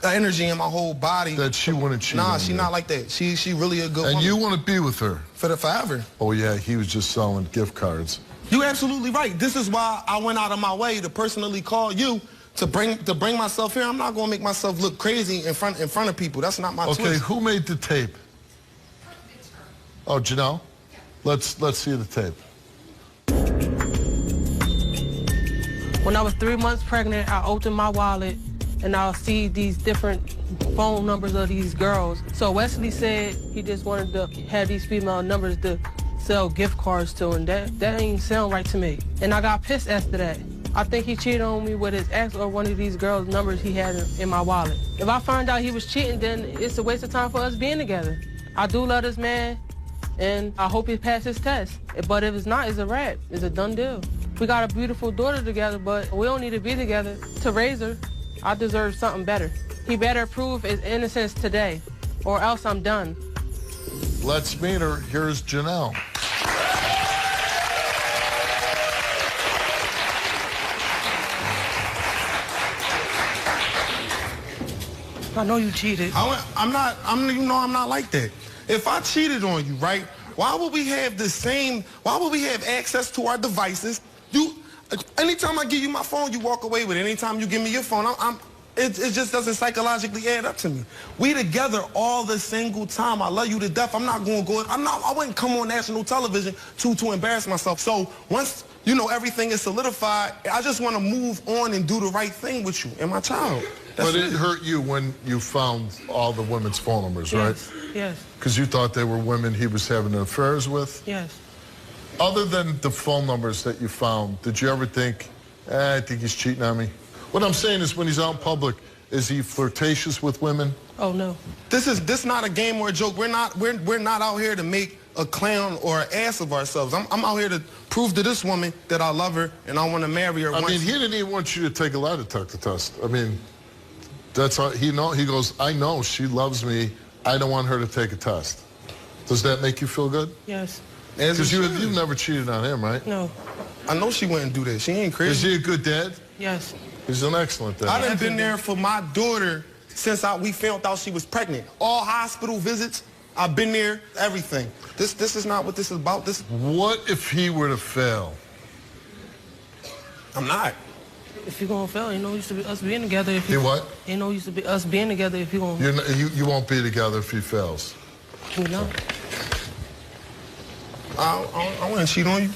[SPEAKER 8] energy in my whole body.
[SPEAKER 1] That she wouldn't cheat
[SPEAKER 8] Nah,
[SPEAKER 1] on
[SPEAKER 8] she
[SPEAKER 1] you.
[SPEAKER 8] not like that. She really a good woman.
[SPEAKER 1] And you want to be with her?
[SPEAKER 8] Forever.
[SPEAKER 1] Oh, yeah, he was just selling gift cards.
[SPEAKER 8] You absolutely right. This is why I went out of my way to personally call you to bring myself here. I'm not going to make myself look crazy in front of people. That's not my
[SPEAKER 1] Okay,
[SPEAKER 8] twist.
[SPEAKER 1] who made the tape? Oh, Janelle? Let's see the tape.
[SPEAKER 9] When I was 3 months pregnant, I opened my wallet and I'll see these different phone numbers of these girls. So Wesley said he just wanted to have these female numbers to sell gift cards to, and that ain't sound right to me. And I got pissed after that. I think he cheated on me with his ex or one of these girls' numbers he had in my wallet. If I find out he was cheating, then it's a waste of time for us being together. I do love this man, and I hope he passes his test. But if it's not, it's a wrap. It's a done deal. We got a beautiful daughter together, but we don't need to be together to raise her. I deserve something better. He better prove his innocence today, or else I'm done.
[SPEAKER 1] Let's meet her. Here's Janelle.
[SPEAKER 9] I know you cheated.
[SPEAKER 8] I'm not like that. If I cheated on you, right? Why would we have access to our devices? Anytime I give you my phone, you walk away with it. Anytime you give me your phone, it just doesn't psychologically add up to me. We together all the single time. I love you to death. I wouldn't come on national television to embarrass myself. So once, everything is solidified, I just want to move on and do the right thing with you and my child.
[SPEAKER 1] But it hurt you when you found all the women's phone numbers, right?
[SPEAKER 9] Yes.
[SPEAKER 1] Because you thought they were women he was having affairs with?
[SPEAKER 9] Yes.
[SPEAKER 1] Other than the phone numbers that you found, did you ever think, I think he's cheating on me? What I'm saying is when he's out in public, is he flirtatious with women?
[SPEAKER 9] Oh, no.
[SPEAKER 8] This not a game or a joke. We're not out here to make a clown or an ass of ourselves. I'm out here to prove to this woman that I love her and I want to marry her.
[SPEAKER 1] I mean, he didn't even want you to take a lie detector test. I mean, that's how he goes, I know she loves me. I don't want her to take a test. Does that make you feel good?
[SPEAKER 9] Yes.
[SPEAKER 1] Because you've never cheated on him, right?
[SPEAKER 9] No.
[SPEAKER 8] I know she wouldn't do that. She ain't crazy.
[SPEAKER 1] Is he a good dad?
[SPEAKER 9] Yes.
[SPEAKER 1] He's an excellent dad.
[SPEAKER 8] I done been there for my daughter since we found out she was pregnant. All hospital visits, I've been there, everything. This is not what this is about.
[SPEAKER 1] What if he were to fail?
[SPEAKER 8] I'm not.
[SPEAKER 9] If you're gonna fail, ain't no use to be us being together.
[SPEAKER 1] You what?
[SPEAKER 9] Ain't no use to be us being together if you're gonna.
[SPEAKER 1] You won't be together if he fails.
[SPEAKER 9] You know.
[SPEAKER 8] I wouldn't cheat on you.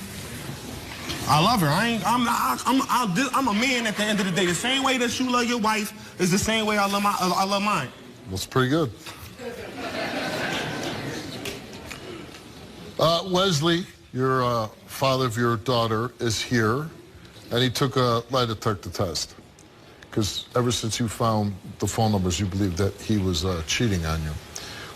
[SPEAKER 8] I love her. I'm a man at the end of the day. The same way that you love your wife is the same way I love mine.
[SPEAKER 1] That's pretty good. Wesley, your father of your daughter, is here, and he took a lie detector test. Because ever since you found the phone numbers, you believe that he was cheating on you.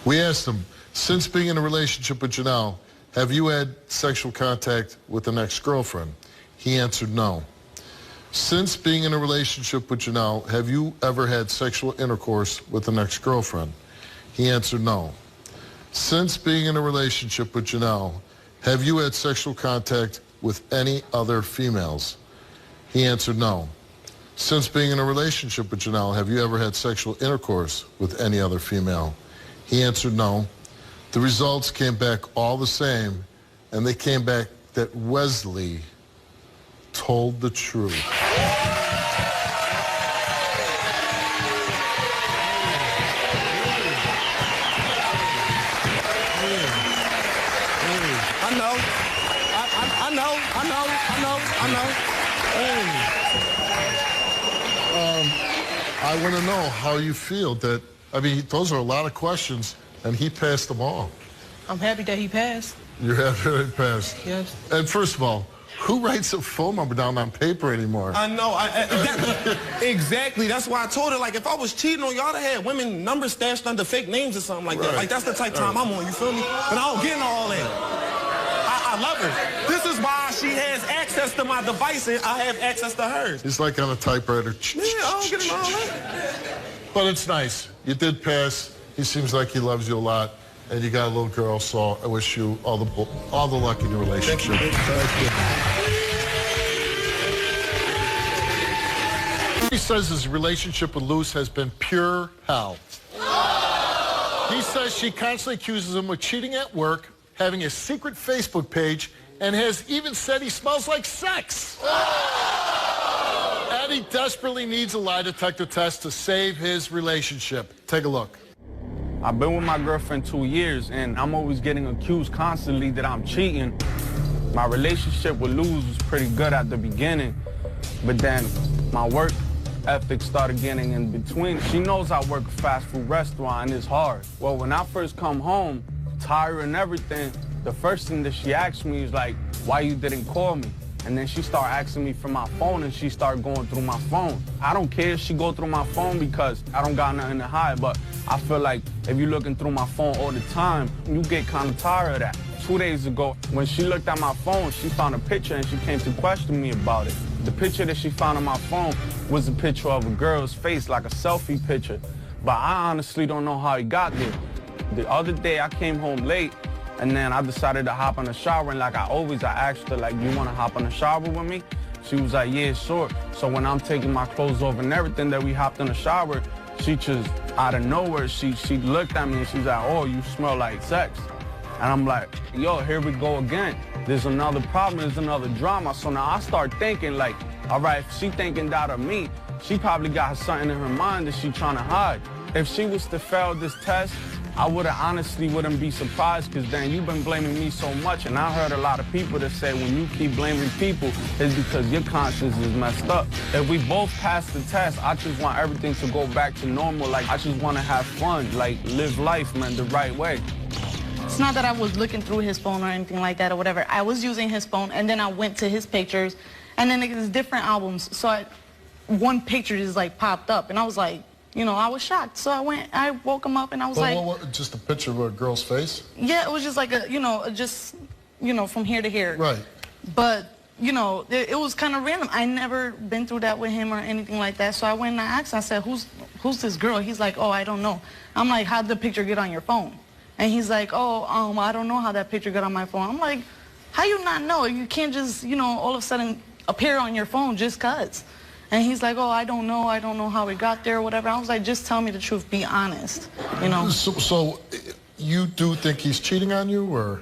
[SPEAKER 1] We asked him, since being in a relationship with Janelle, have you had sexual contact with an ex-girlfriend? He answered no. Since being in a relationship with Janelle, have you ever had sexual intercourse with an ex-girlfriend? He answered no. Since being in a relationship with Janelle, have you had sexual contact with any other females? He answered no. Since being in a relationship with Janelle, have you ever had sexual intercourse with any other female? He answered no. The results came back all the same, and they came back that Wesley told the truth. I want to know how you feel that, I mean, those are a lot of questions, and he passed them all.
[SPEAKER 9] I'm happy that he passed.
[SPEAKER 1] You're happy that he passed?
[SPEAKER 9] Yes.
[SPEAKER 1] And first of all, who writes a phone number down on paper anymore?
[SPEAKER 8] I know. Exactly. That's why I told her, like, if I was cheating on you, I'd have had women numbers stashed under fake names or something like that. Like, that's the type of time I'm on, you feel me? But I don't get in all that. I love her. This is why she has access to my device and I have access to hers.
[SPEAKER 1] It's like on a typewriter.
[SPEAKER 8] Yeah, I don't get in all that.
[SPEAKER 1] But it's nice. You did pass. He seems like he loves you a lot. And you got a little girl, so I wish you all the luck in your relationship.
[SPEAKER 8] Thank you.
[SPEAKER 1] He says his relationship with Luz has been pure hell. He says she constantly accuses him of cheating at work, having a secret Facebook page, and has even said he smells like sex. And he desperately needs a lie detector test to save his relationship. Take a look.
[SPEAKER 10] I've been with my girlfriend 2 years, and I'm always getting accused constantly that I'm cheating. My relationship with Luz was pretty good at the beginning, but then my work ethic started getting in between. She knows I work a fast food restaurant, and it's hard. Well, when I first come home, tired and everything, the first thing that she asked me is like, why you didn't call me? And then she started asking me for my phone, and she started going through my phone. I don't care if she go through my phone because I don't got nothing to hide, but I feel like if you're looking through my phone all the time, you get kind of tired of that. 2 days ago, when she looked at my phone, she found a picture and she came to question me about it. The picture that she found on my phone was a picture of a girl's face, like a selfie picture. But I honestly don't know how it got there. The other day, I came home late, and then I decided to hop in the shower, and like I asked her, like, you want to hop in the shower with me? She was like, yeah, sure. So when I'm taking my clothes off and everything that we hopped in the shower, she just, out of nowhere, she looked at me and she's like, oh, you smell like sex. And I'm like, yo, here we go again. There's another problem, there's another drama. So now I start thinking like, all right, if she thinking that of me, she probably got something in her mind that she trying to hide. If she was to fail this test, I honestly wouldn't be surprised, because then you've been blaming me so much, and I heard a lot of people that say when you keep blaming people, it's because your conscience is messed up. If we both pass the test, I just want everything to go back to normal. Like, I just want to have fun, like, live life, man, the right way.
[SPEAKER 11] It's not that I was looking through his phone or anything like that or whatever. I was using his phone, and then I went to his pictures, and then there's different albums. So one picture just, like, popped up, and I was like, you know, I was shocked. So I woke him up, and I was like...
[SPEAKER 1] What, just a picture of a girl's face?
[SPEAKER 11] Yeah, it was just like a, you know, just, you know, from here to here.
[SPEAKER 1] Right.
[SPEAKER 11] But, you know, it was kind of random. I never been through that with him or anything like that. So I went and I asked, I said, who's this girl? He's like, oh, I don't know. I'm like, how'd the picture get on your phone? And he's like, oh, I don't know how that picture got on my phone. I'm like, how you not know? You can't just, you know, all of a sudden appear on your phone just 'cause. And he's like, oh, I don't know how it got there or whatever. I was like, just tell me the truth, be honest, you know.
[SPEAKER 1] So you do think he's cheating on you, or?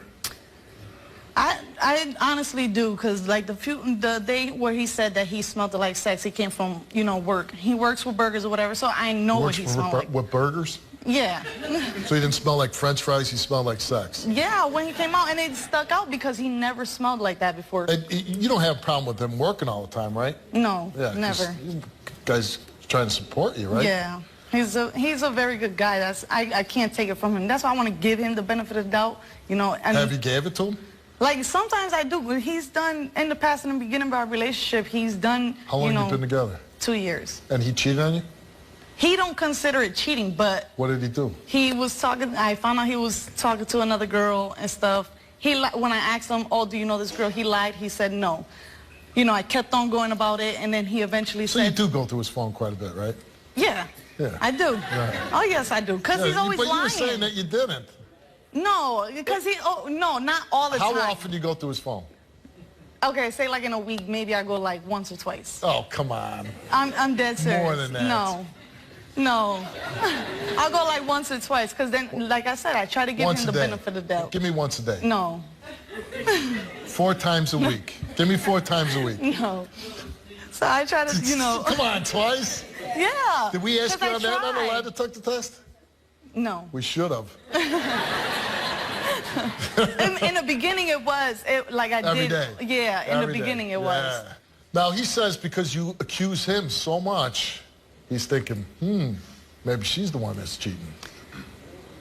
[SPEAKER 11] I honestly do, because like the day where he said that he smelled like sex, he came from, you know, work. He works with burgers or whatever, so I know what he smelled like.
[SPEAKER 1] With burgers?
[SPEAKER 11] Yeah.
[SPEAKER 1] So he didn't smell like French fries, he smelled like sex?
[SPEAKER 11] Yeah, when he came out, and it stuck out because he never smelled like that before.
[SPEAKER 1] And you don't have a problem with him working all the time, right?
[SPEAKER 11] No,
[SPEAKER 1] yeah,
[SPEAKER 11] never.
[SPEAKER 1] Guy's trying to support you, right?
[SPEAKER 11] Yeah. He's a very good guy. I can't take it from him. That's why I want to give him the benefit of the doubt, you know. And
[SPEAKER 1] have you gave it to him?
[SPEAKER 11] Like, sometimes I do. But he's done, in the past, in the beginning of our relationship, he's done,
[SPEAKER 1] How long have you been together?
[SPEAKER 11] 2 years.
[SPEAKER 1] And he cheated on you?
[SPEAKER 11] He don't consider it cheating, but...
[SPEAKER 1] What did he do?
[SPEAKER 11] He was talking, I found out he was talking to another girl and stuff. When I asked him, oh, do you know this girl? He lied. He said no. You know, I kept on going about it, and then he eventually said...
[SPEAKER 1] So you do go through his phone quite a bit, right?
[SPEAKER 11] Yeah.
[SPEAKER 1] Yeah.
[SPEAKER 11] I do.
[SPEAKER 1] Right.
[SPEAKER 11] Oh, yes, I do. Because he's always lying.
[SPEAKER 1] But you were saying that you didn't.
[SPEAKER 11] No, because no, not all the time.
[SPEAKER 1] How often do you go through his phone?
[SPEAKER 11] Okay, say like in a week, maybe I go like once or twice.
[SPEAKER 1] Oh, come on.
[SPEAKER 11] I'm dead serious.
[SPEAKER 1] More than that.
[SPEAKER 11] No. I'll go like once or twice, because then, like I said, I try to give him the benefit of the doubt.
[SPEAKER 1] Give me once a day.
[SPEAKER 11] No.
[SPEAKER 1] 4 times a week. Give me 4 times a week.
[SPEAKER 11] No. So I try to, you know.
[SPEAKER 1] Come on, twice?
[SPEAKER 11] Yeah.
[SPEAKER 1] Did we ask you on that on the lie detector test?
[SPEAKER 11] No.
[SPEAKER 1] We should have.
[SPEAKER 11] In the beginning, it was. Like I
[SPEAKER 1] Every
[SPEAKER 11] did.
[SPEAKER 1] day.
[SPEAKER 11] Yeah, in the beginning, it was.
[SPEAKER 1] Now, he says because you accuse him so much, he's thinking, maybe she's the one that's cheating.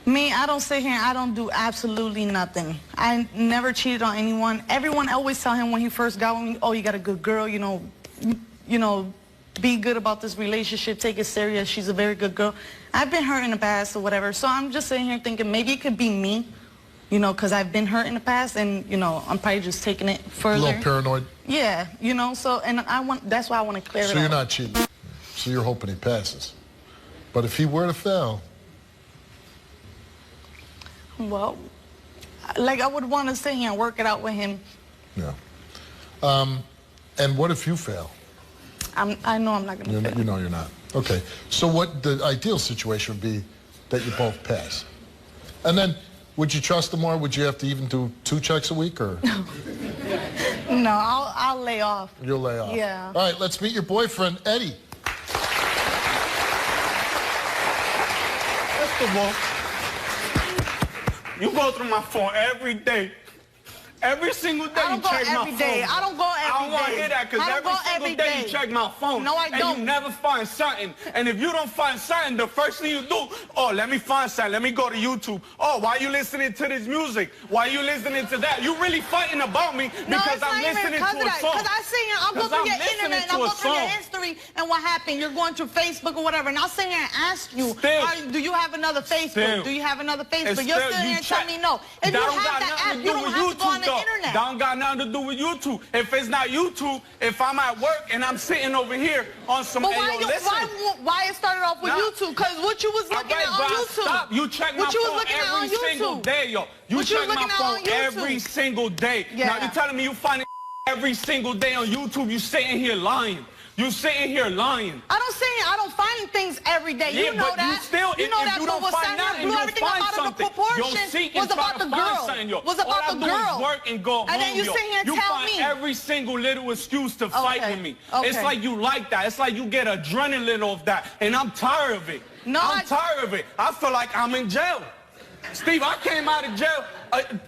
[SPEAKER 11] Me, I don't sit here and I don't do absolutely nothing. I never cheated on anyone. Everyone always tell him when he first got with me, oh, you got a good girl, you know, be good about this relationship, take it serious, she's a very good girl. I've been hurt in the past or whatever, so I'm just sitting here thinking maybe it could be me, you know, because I've been hurt in the past, and, you know, I'm probably just taking it further.
[SPEAKER 1] A little paranoid?
[SPEAKER 11] Yeah, you know, so, and that's why I want to clear it up.
[SPEAKER 1] So you're not cheating. So you're hoping he passes. But if he were to fail...
[SPEAKER 11] Well, like I would want to sit here and work it out with him.
[SPEAKER 1] Yeah. And what if you fail?
[SPEAKER 11] I know I'm not going to fail.
[SPEAKER 1] You know you're not. Okay. So what the ideal situation would be that you both pass. And then, would you trust him more? Would you have to even do 2 checks a week, or?
[SPEAKER 11] No, I'll lay off.
[SPEAKER 1] You'll lay off.
[SPEAKER 11] Yeah.
[SPEAKER 1] All right, let's meet your boyfriend, Eddie.
[SPEAKER 10] First of all, you go through my phone every day. Every single day you check my phone.
[SPEAKER 11] I don't go every day.
[SPEAKER 10] I don't want to hear that, because every single day you check my phone.
[SPEAKER 11] No, I don't.
[SPEAKER 10] And you never find something. And if you don't find something, the first thing you do, oh, let me find something. Let me go to YouTube. Oh, why are you listening to this music? Why are you listening to that? You really fighting about me because I'm listening to a song.
[SPEAKER 11] Because I see I'll go through your internet and I'll go through your history and what happened. You're going through Facebook or whatever. And I'll sit here and ask you, do you have another Facebook? Do you have another Facebook? You're sitting here and telling me no. If you have that app, you don't have to go on the internet.
[SPEAKER 10] That don't got nothing to do with YouTube. If it's not YouTube, if I'm at work and I'm sitting over here on some,
[SPEAKER 11] but why it started off with YouTube? Because what you was looking at on YouTube.
[SPEAKER 10] Stop. You check my phone every single day, yo. You check my phone every single day. Now you're telling me you find it every single day on YouTube. You sitting here lying. You sitting here lying.
[SPEAKER 11] I don't find things every day.
[SPEAKER 10] Yeah,
[SPEAKER 11] you know
[SPEAKER 10] but
[SPEAKER 11] that.
[SPEAKER 10] you still,
[SPEAKER 11] you know
[SPEAKER 10] if
[SPEAKER 11] that.
[SPEAKER 10] you don't find nothing, you'll find something.
[SPEAKER 11] You'll
[SPEAKER 10] seek
[SPEAKER 11] was
[SPEAKER 10] and try
[SPEAKER 11] about
[SPEAKER 10] to
[SPEAKER 11] the
[SPEAKER 10] find
[SPEAKER 11] girl.
[SPEAKER 10] something, yo.
[SPEAKER 11] Was about
[SPEAKER 10] All
[SPEAKER 11] the
[SPEAKER 10] I do
[SPEAKER 11] girl.
[SPEAKER 10] is work and go home,
[SPEAKER 11] and then you sit here and
[SPEAKER 10] you
[SPEAKER 11] tell
[SPEAKER 10] find
[SPEAKER 11] me
[SPEAKER 10] every single little excuse to fight with me. It's like you like that. It's like you get adrenaline off that, and I'm tired of it.
[SPEAKER 11] No,
[SPEAKER 10] I'm tired of it. I feel like I'm in jail. Steve, I came out of jail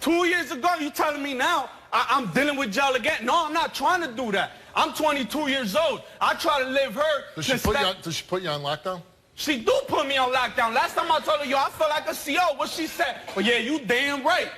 [SPEAKER 10] 2 years ago. You telling me now I'm dealing with jail again? No, I'm not trying to do that. I'm 22 years old. I try to live her.
[SPEAKER 1] Does she put you on lockdown?
[SPEAKER 10] She do put me on lockdown. Last time I told her, yo, I feel like a CO. What she said? Well, yeah, you damn right.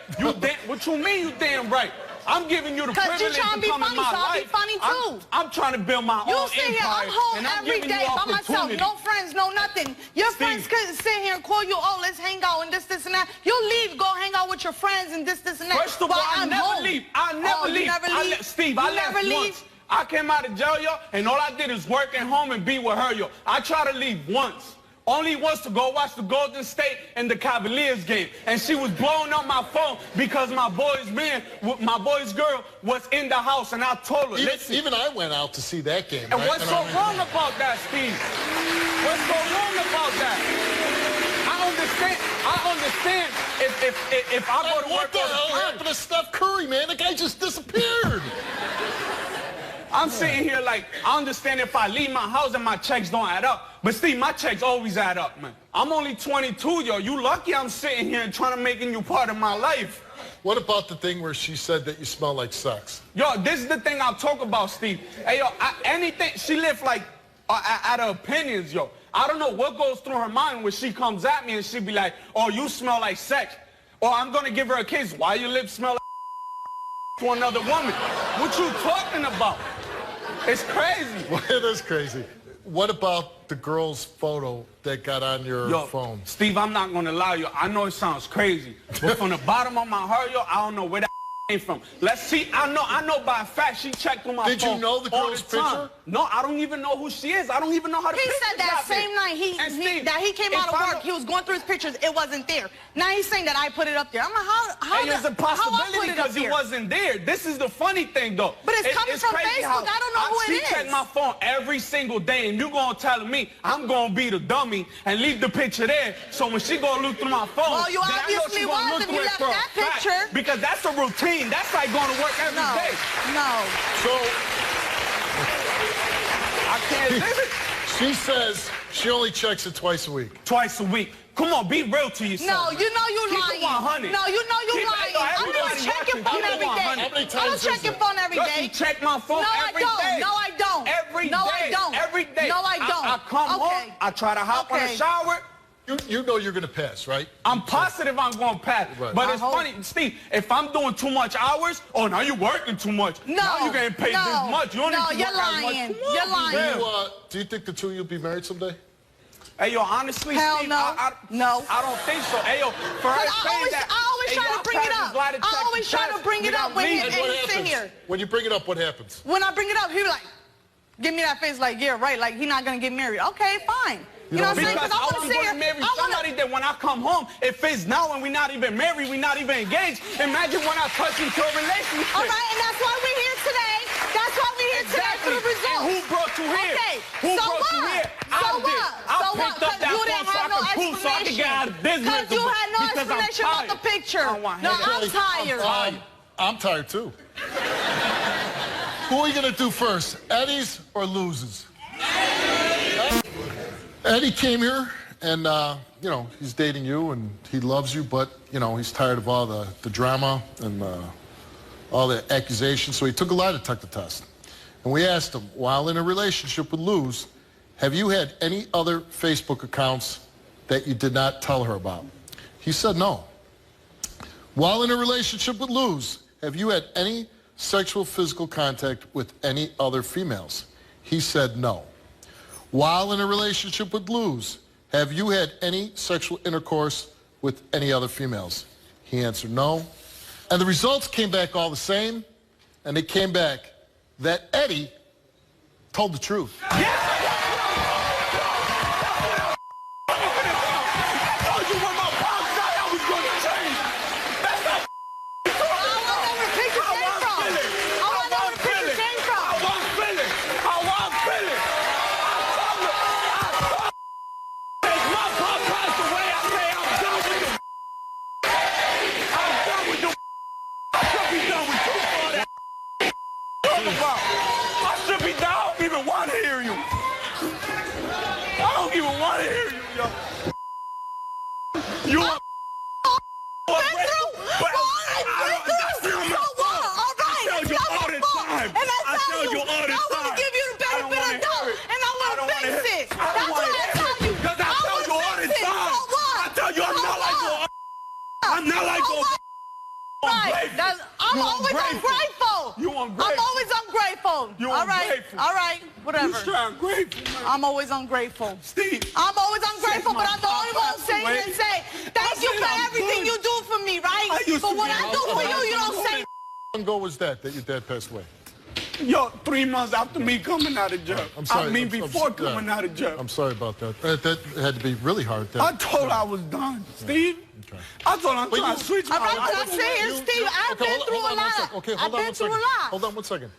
[SPEAKER 10] What you mean you damn right? I'm giving you the privilege to come in my life.
[SPEAKER 11] I'll be funny too.
[SPEAKER 10] I'm trying to build my own empire.
[SPEAKER 11] You sit here, I'm home every day by myself, no friends, no nothing. Your friends could sit here and call you, oh, let's hang out and this and that. You leave, go hang out with your friends and this and that.
[SPEAKER 10] First of all, I never leave. I never leave.
[SPEAKER 11] You never leave?
[SPEAKER 10] Steve, I left once. I came out of jail, yo, and all I did is work at home and be with her, yo. I tried to leave once. Only once to go watch the Golden State and the Cavaliers game. And she was blowing up my phone because my boy's girl was in the house, and I told her, listen.
[SPEAKER 1] Even I went out to see that game.
[SPEAKER 10] And what's so wrong about that, Steve? What's so wrong about that? I understand if I go to work.
[SPEAKER 1] What the hell happened to Steph Curry, man? The guy just disappeared.
[SPEAKER 10] I'm sitting here like, I understand if I leave my house and my checks don't add up. But Steve, my checks always add up, man. I'm only 22, yo. You lucky I'm sitting here and trying to make you part of my life.
[SPEAKER 1] What about the thing where she said that you smell like sex?
[SPEAKER 10] Yo, this is the thing I'll talk about, Steve. Hey, yo, anything, she lived like out of opinions, yo. I don't know what goes through her mind when she comes at me and she be like, oh, you smell like sex. Or I'm going to give her a case. Why your lips smell like to another woman? What you talking about? It's crazy.
[SPEAKER 1] Well, it is crazy. What about the girl's photo that got on your phone?
[SPEAKER 10] Steve, I'm not going to lie, yo. I know it sounds crazy, but from the bottom of my heart, yo, I don't know where that came from. Let's see. I know by fact she checked through my phone.
[SPEAKER 1] Did you know the girl's picture?
[SPEAKER 10] No, I don't even know who she is. I don't even know how to.
[SPEAKER 11] He said that same night he came out of work. He was going through his pictures. It wasn't there. Now he's saying that I put it up there. I'm like, how
[SPEAKER 10] there's a possibility because it wasn't there. This is the funny thing, though.
[SPEAKER 11] But it's coming from Facebook. I don't know who it is.
[SPEAKER 10] She checked my phone every single day, and you gonna tell me I'm gonna be the dummy and leave the picture there. So when she gonna look through my phone,
[SPEAKER 11] well, you obviously was if you left that picture.
[SPEAKER 10] Because that's a routine. That's like going to work every day.
[SPEAKER 11] No.
[SPEAKER 1] So
[SPEAKER 10] I can't live it.
[SPEAKER 1] She says she only checks it twice a week.
[SPEAKER 10] Twice a week. Come on, be real to yourself.
[SPEAKER 11] No, you know you're lying.
[SPEAKER 10] Keep it 100.
[SPEAKER 11] No, you know you're lying. I don't check your phone every day.
[SPEAKER 1] How many times
[SPEAKER 11] I don't check your phone every day.
[SPEAKER 10] You check my phone every day.
[SPEAKER 11] No, I don't.
[SPEAKER 10] Every day.
[SPEAKER 11] No, I don't.
[SPEAKER 10] Every day.
[SPEAKER 11] No, I don't.
[SPEAKER 10] I come home. I try to hop on the shower.
[SPEAKER 1] You know you're going to pass, right?
[SPEAKER 10] I'm positive I'm going to pass. Right. But it's funny, Steve, if I'm doing too much hours, oh, now you're working too much.
[SPEAKER 11] No.
[SPEAKER 10] Now you're getting paid this much. You don't need to
[SPEAKER 11] you're
[SPEAKER 10] work as much.
[SPEAKER 11] lying. You're lying.
[SPEAKER 1] Do you think the two of you will be married someday?
[SPEAKER 10] Hey, yo, honestly,
[SPEAKER 11] hell
[SPEAKER 10] Steve,
[SPEAKER 11] no.
[SPEAKER 10] No. I don't think so. Hey, yo, for her saying that.
[SPEAKER 11] I always try to bring it up. I always try to bring it up when he's in here.
[SPEAKER 1] When you bring it up, what happens?
[SPEAKER 11] When I bring it up, he be like, give me that face like, yeah, right, like he's not going to get married. Okay, fine. You know what I'm saying?
[SPEAKER 10] Because I want to marry somebody that when I come home, if it's now and we're not even married, we're not even engaged, imagine when I touch into a relationship.
[SPEAKER 11] All right, and that's why we're here today. That's why we're exactly.
[SPEAKER 10] And who brought you here?
[SPEAKER 11] Okay,
[SPEAKER 10] Who
[SPEAKER 11] so
[SPEAKER 10] brought you
[SPEAKER 11] what?
[SPEAKER 10] here?
[SPEAKER 11] So
[SPEAKER 10] I did.
[SPEAKER 11] what?
[SPEAKER 10] I
[SPEAKER 11] So
[SPEAKER 10] picked
[SPEAKER 11] what?
[SPEAKER 10] up that
[SPEAKER 11] You
[SPEAKER 10] phone
[SPEAKER 11] didn't
[SPEAKER 10] so I
[SPEAKER 11] have no
[SPEAKER 10] could prove so I could get out of business.
[SPEAKER 11] Because you had no
[SPEAKER 10] because I'm
[SPEAKER 11] explanation about the
[SPEAKER 10] tired.
[SPEAKER 11] picture.
[SPEAKER 10] No,
[SPEAKER 11] I'm tired.
[SPEAKER 1] I'm tired too. Who are you gonna do first, Eddie's or Luz's? Eddie came here, and you know, he's dating you, and he loves you, but you know, he's tired of all the drama and all the accusations. So he took a lie detector test, and we asked him, while in a relationship with Luz, have you had any other Facebook accounts that you did not tell her about? He said no. While in a relationship with Luz, have you had any sexual physical contact with any other females? He said no. While in a relationship with Luz, have you had any sexual intercourse with any other females? He answered no. And the results came back all the same, and they came back that Eddie told the truth.
[SPEAKER 10] I'm not like
[SPEAKER 11] I'm always ungrateful.
[SPEAKER 10] You ungrateful.
[SPEAKER 11] I'm always ungrateful.
[SPEAKER 10] You
[SPEAKER 11] all right,
[SPEAKER 10] ungrateful.
[SPEAKER 11] all right, whatever.
[SPEAKER 10] You sure ungrateful, man.
[SPEAKER 11] I'm always ungrateful.
[SPEAKER 10] Steve.
[SPEAKER 11] I'm always ungrateful, but I'm the only one saying and say thank you for everything you do for me, right? But what I do for you, you don't say.
[SPEAKER 1] How long ago was that your dad passed away?
[SPEAKER 10] Yo, 3 months after me coming out of jail.
[SPEAKER 1] I'm sorry.
[SPEAKER 10] I mean, before coming out of jail.
[SPEAKER 1] I'm sorry about that. That had to be really hard.
[SPEAKER 10] I told I was done, Steve.
[SPEAKER 1] Okay.
[SPEAKER 10] I told I'm trying to switch my life.
[SPEAKER 11] I'm saying, Steve, I've been through a lot.
[SPEAKER 1] Okay,
[SPEAKER 11] I've been through a lot.
[SPEAKER 1] Hold on 1 second.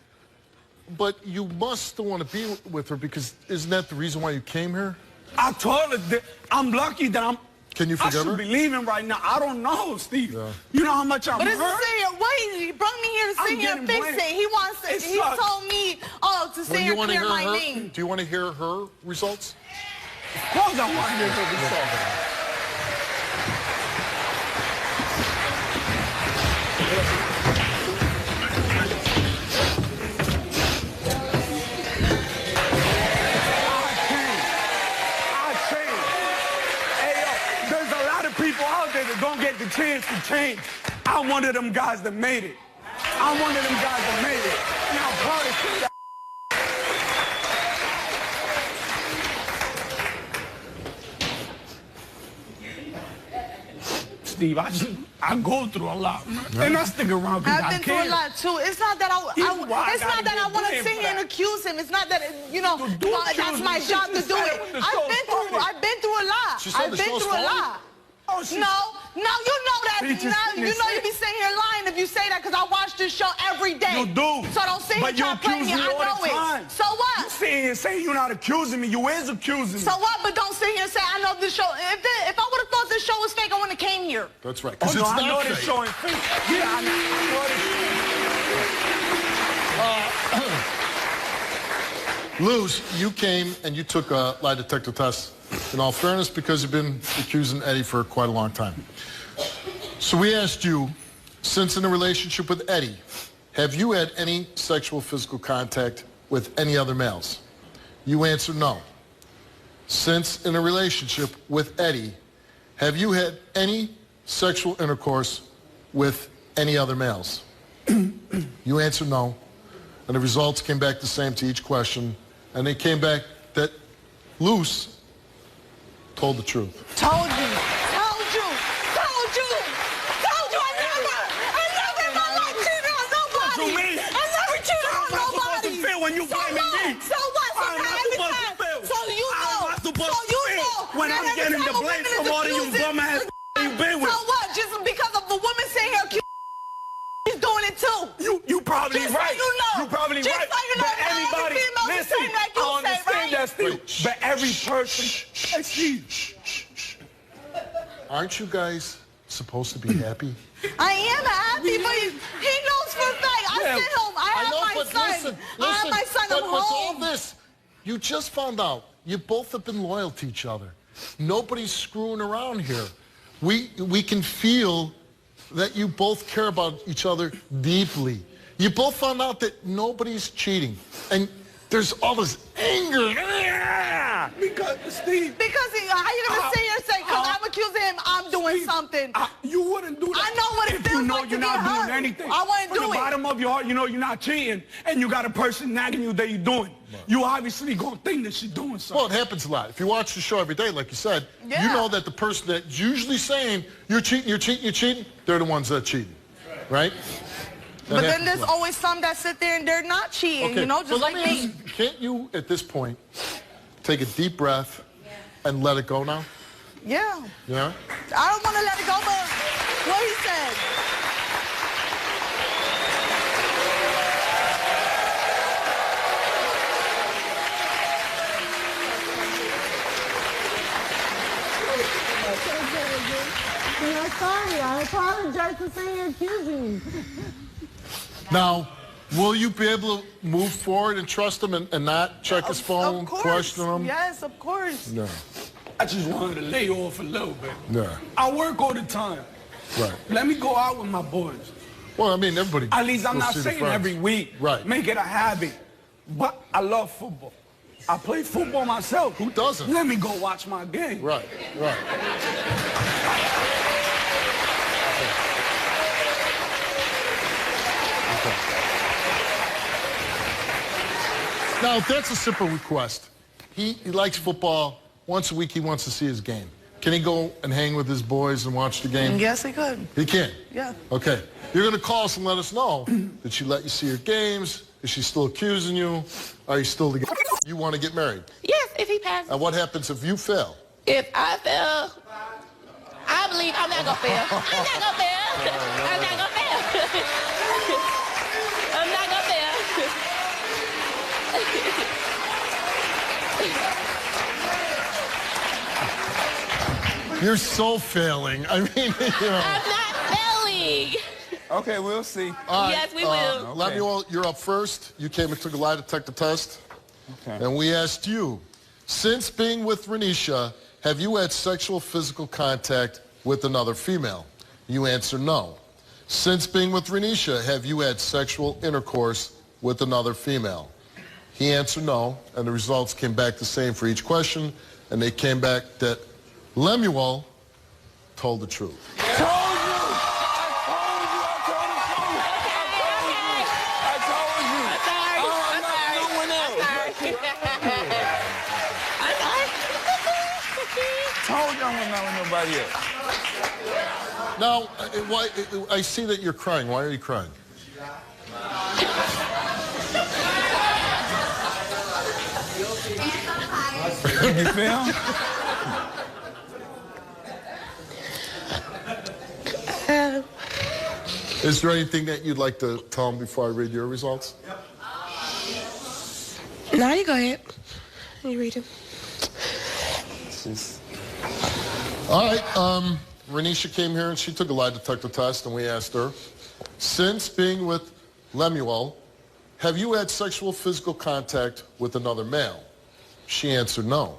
[SPEAKER 1] But you must still want to be with her because isn't that the reason why you came here?
[SPEAKER 10] I told her that I'm lucky that I'm.
[SPEAKER 1] Can you forgive her?
[SPEAKER 10] I should be leaving right now. I don't know, Steve. Yeah. You know how much I'm hurt?
[SPEAKER 11] But it's a wait, he brought me here to sit here and fix it. He wants to, he told me, to sit here and clear my name.
[SPEAKER 1] Do you want to hear her results?
[SPEAKER 10] Of course I want to hear her results. Don't get the chance to change. I'm one of them guys that made it. I'm one of them guys that made it. Now, Steve, I go through a lot, man. Yeah. And I stick around because I care.
[SPEAKER 11] I've been through a lot too. It's not that I want to sit here and accuse him. It's not that that's my job to do it. I've been through a lot. I've been through a lot.
[SPEAKER 10] Oh,
[SPEAKER 11] no, you know that. Now, you know you be sitting here lying if you say that because I watch this show every day.
[SPEAKER 10] You do.
[SPEAKER 11] So don't sit here trying to play me. I know it. So what?
[SPEAKER 10] You sit here and say you're not accusing me. You is accusing me.
[SPEAKER 11] So what? But don't sit here and say I know this show. If I would have thought this show was fake, I wouldn't have came here.
[SPEAKER 1] That's right.
[SPEAKER 10] Oh, no, I know this show ain't fake. Yeah, I
[SPEAKER 1] Luz,
[SPEAKER 10] know
[SPEAKER 1] you came and you took a lie detector test. In all fairness, because you've been accusing Eddie for quite a long time. So we asked you, since in a relationship with Eddie, have you had any sexual physical contact with any other males? You answered no. Since in a relationship with Eddie, have you had any sexual intercourse with any other males? You answered no. And the results came back the same to each question. And they came back that Luz told the truth.
[SPEAKER 11] Told you. I never in my life cheated on nobody. I never cheated on nobody.
[SPEAKER 10] How am I supposed to feel when you blaming me?
[SPEAKER 11] So what? So you know.
[SPEAKER 10] When I'm getting the blame from all of you bum ass you been with.
[SPEAKER 11] So what? Just because of the woman saying here, he's doing it too.
[SPEAKER 10] You probably
[SPEAKER 11] just
[SPEAKER 10] right.
[SPEAKER 11] So you know.
[SPEAKER 10] You probably
[SPEAKER 11] just
[SPEAKER 10] right.
[SPEAKER 11] So you know.
[SPEAKER 10] still, but every person. Hey, Steve.
[SPEAKER 1] Aren't you guys supposed to be happy?
[SPEAKER 11] I am happy, but he knows for a fact. I sent home. I have my son. I have my son. I'm
[SPEAKER 1] but with all
[SPEAKER 11] home.
[SPEAKER 1] this, you just found out you both have been loyal to each other. Nobody's screwing around here. We can feel that you both care about each other deeply. You both found out that nobody's cheating. And there's all this anger.
[SPEAKER 10] Because, Steve.
[SPEAKER 11] Because how you going to sit here and say, because I'm accusing him, I'm doing something.
[SPEAKER 10] You wouldn't do that.
[SPEAKER 11] I know what it feels like to
[SPEAKER 10] you're
[SPEAKER 11] get
[SPEAKER 10] not
[SPEAKER 11] hurt.
[SPEAKER 10] doing anything.
[SPEAKER 11] I wouldn't do it.
[SPEAKER 10] From the bottom of your heart, you know you're not cheating, and you got a person nagging you that you're doing. You obviously gonna think that she's doing something.
[SPEAKER 1] Well, it happens a lot. If you watch the show every day, like you said, you know that the person that's usually saying, you're cheating, you're cheating, you're cheating, they're the ones that are cheating, right?
[SPEAKER 11] But then there's always some that sit there and they're not cheating, you know, just like me.
[SPEAKER 1] Can't you, at this point, take a deep breath and let it go now?
[SPEAKER 11] Yeah.
[SPEAKER 1] Yeah?
[SPEAKER 11] I don't want to let it go, but what he said.
[SPEAKER 12] I'm sorry. I apologize for saying you're accusing me.
[SPEAKER 1] Now, will you be able to move forward and trust him and not check his phone, question him?
[SPEAKER 11] Yes, of course.
[SPEAKER 1] No.
[SPEAKER 10] I just wanted to lay off a little bit.
[SPEAKER 1] No.
[SPEAKER 10] I work all the time.
[SPEAKER 1] Right.
[SPEAKER 10] Let me go out with my boys.
[SPEAKER 1] Well, I mean, everybody.
[SPEAKER 10] At least I'm
[SPEAKER 1] goes
[SPEAKER 10] not
[SPEAKER 1] see the
[SPEAKER 10] saying
[SPEAKER 1] friends.
[SPEAKER 10] every week.
[SPEAKER 1] Right.
[SPEAKER 10] Make it a habit. But I love football. I play football myself.
[SPEAKER 1] Who doesn't?
[SPEAKER 10] Let me go watch my game.
[SPEAKER 1] Right, right. Now, that's a simple request. He likes football. Once a week, he wants to see his game. Can he go and hang with his boys and watch the game?
[SPEAKER 11] Yes, he could.
[SPEAKER 1] He can?
[SPEAKER 11] Yeah.
[SPEAKER 1] Okay. You're going to call us and let us know that she let you see her games. Is she still accusing you? Are you still together? You want to get married?
[SPEAKER 13] Yes, if he passes.
[SPEAKER 1] And what happens if you fail?
[SPEAKER 13] If I fail, I believe I'm not going to fail. I'm not going to fail. I'm not going to fail. I'm not going to fail.
[SPEAKER 1] You're so failing. I mean, you know.
[SPEAKER 13] I'm not failing.
[SPEAKER 14] Okay, we'll see.
[SPEAKER 1] All right,
[SPEAKER 13] Yes, we will.
[SPEAKER 1] Lemuel, you're up first. You came and took a lie detector test.
[SPEAKER 14] Okay.
[SPEAKER 1] And we asked you, since being with Renisha, have you had sexual physical contact with another female? You answer no. Since being with Renisha, have you had sexual intercourse with another female? He answered no, and the results came back the same for each question, and they came back that Lemuel told the truth.
[SPEAKER 14] Told you I'm not with nobody else.
[SPEAKER 1] Now, I see that you're crying. Why are you crying?
[SPEAKER 14] You feel?
[SPEAKER 1] Is there anything that you'd like to tell him before I read your results?
[SPEAKER 13] No, you go ahead. You read him.
[SPEAKER 1] All right, Renisha came here and she took a lie detector test, and we asked her, since being with Lemuel, have you had sexual physical contact with another male? She answered no.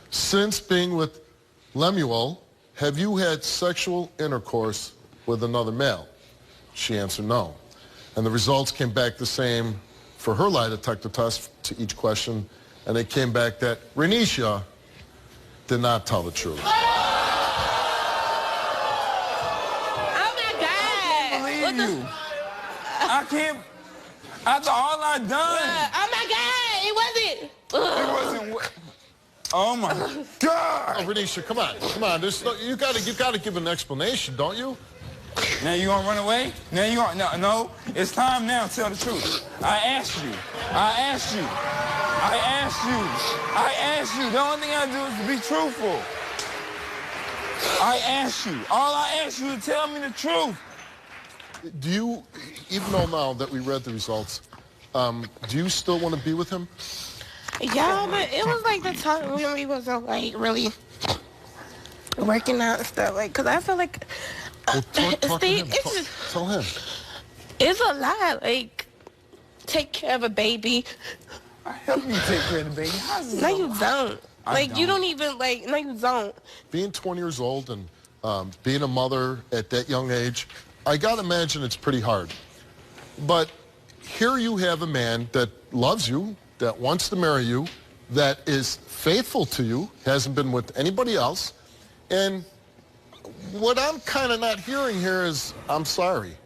[SPEAKER 1] Since being with Lemuel, have you had sexual intercourse with another male? She answered no. And the results came back the same for her lie detector test to each question, and they came back that Renisha did not tell the truth.
[SPEAKER 13] Oh my God!
[SPEAKER 14] Believe you. I can't. After all I done.
[SPEAKER 13] Oh my God! It wasn't.
[SPEAKER 14] It wasn't. Oh my God!
[SPEAKER 1] Oh, Renisha, come on, come on. You gotta give an explanation, don't you?
[SPEAKER 14] Now you gonna run away? Now you gonna no? It's time now. Tell the truth. I asked you. I asked you. I asked you. I asked you. The only thing I do is to be truthful. I asked you. All I asked you to tell me the truth.
[SPEAKER 1] Do you, even though now that we read the results, do you still want to be with him?
[SPEAKER 13] Yeah, but it was like the time when we wasn't like really working out and stuff. Like, cause I feel like
[SPEAKER 1] Talk to him. Tell him.
[SPEAKER 13] It's a lot. Like, take care of a baby.
[SPEAKER 14] I help you take care of the baby.
[SPEAKER 13] No, you don't. Like, you don't even, like, no, you don't.
[SPEAKER 1] Being 20 years old and being a mother at that young age, I gotta imagine it's pretty hard. But here you have a man that loves you, that wants to marry you, that is faithful to you, hasn't been with anybody else, and what I'm kind of not hearing here is, I'm sorry.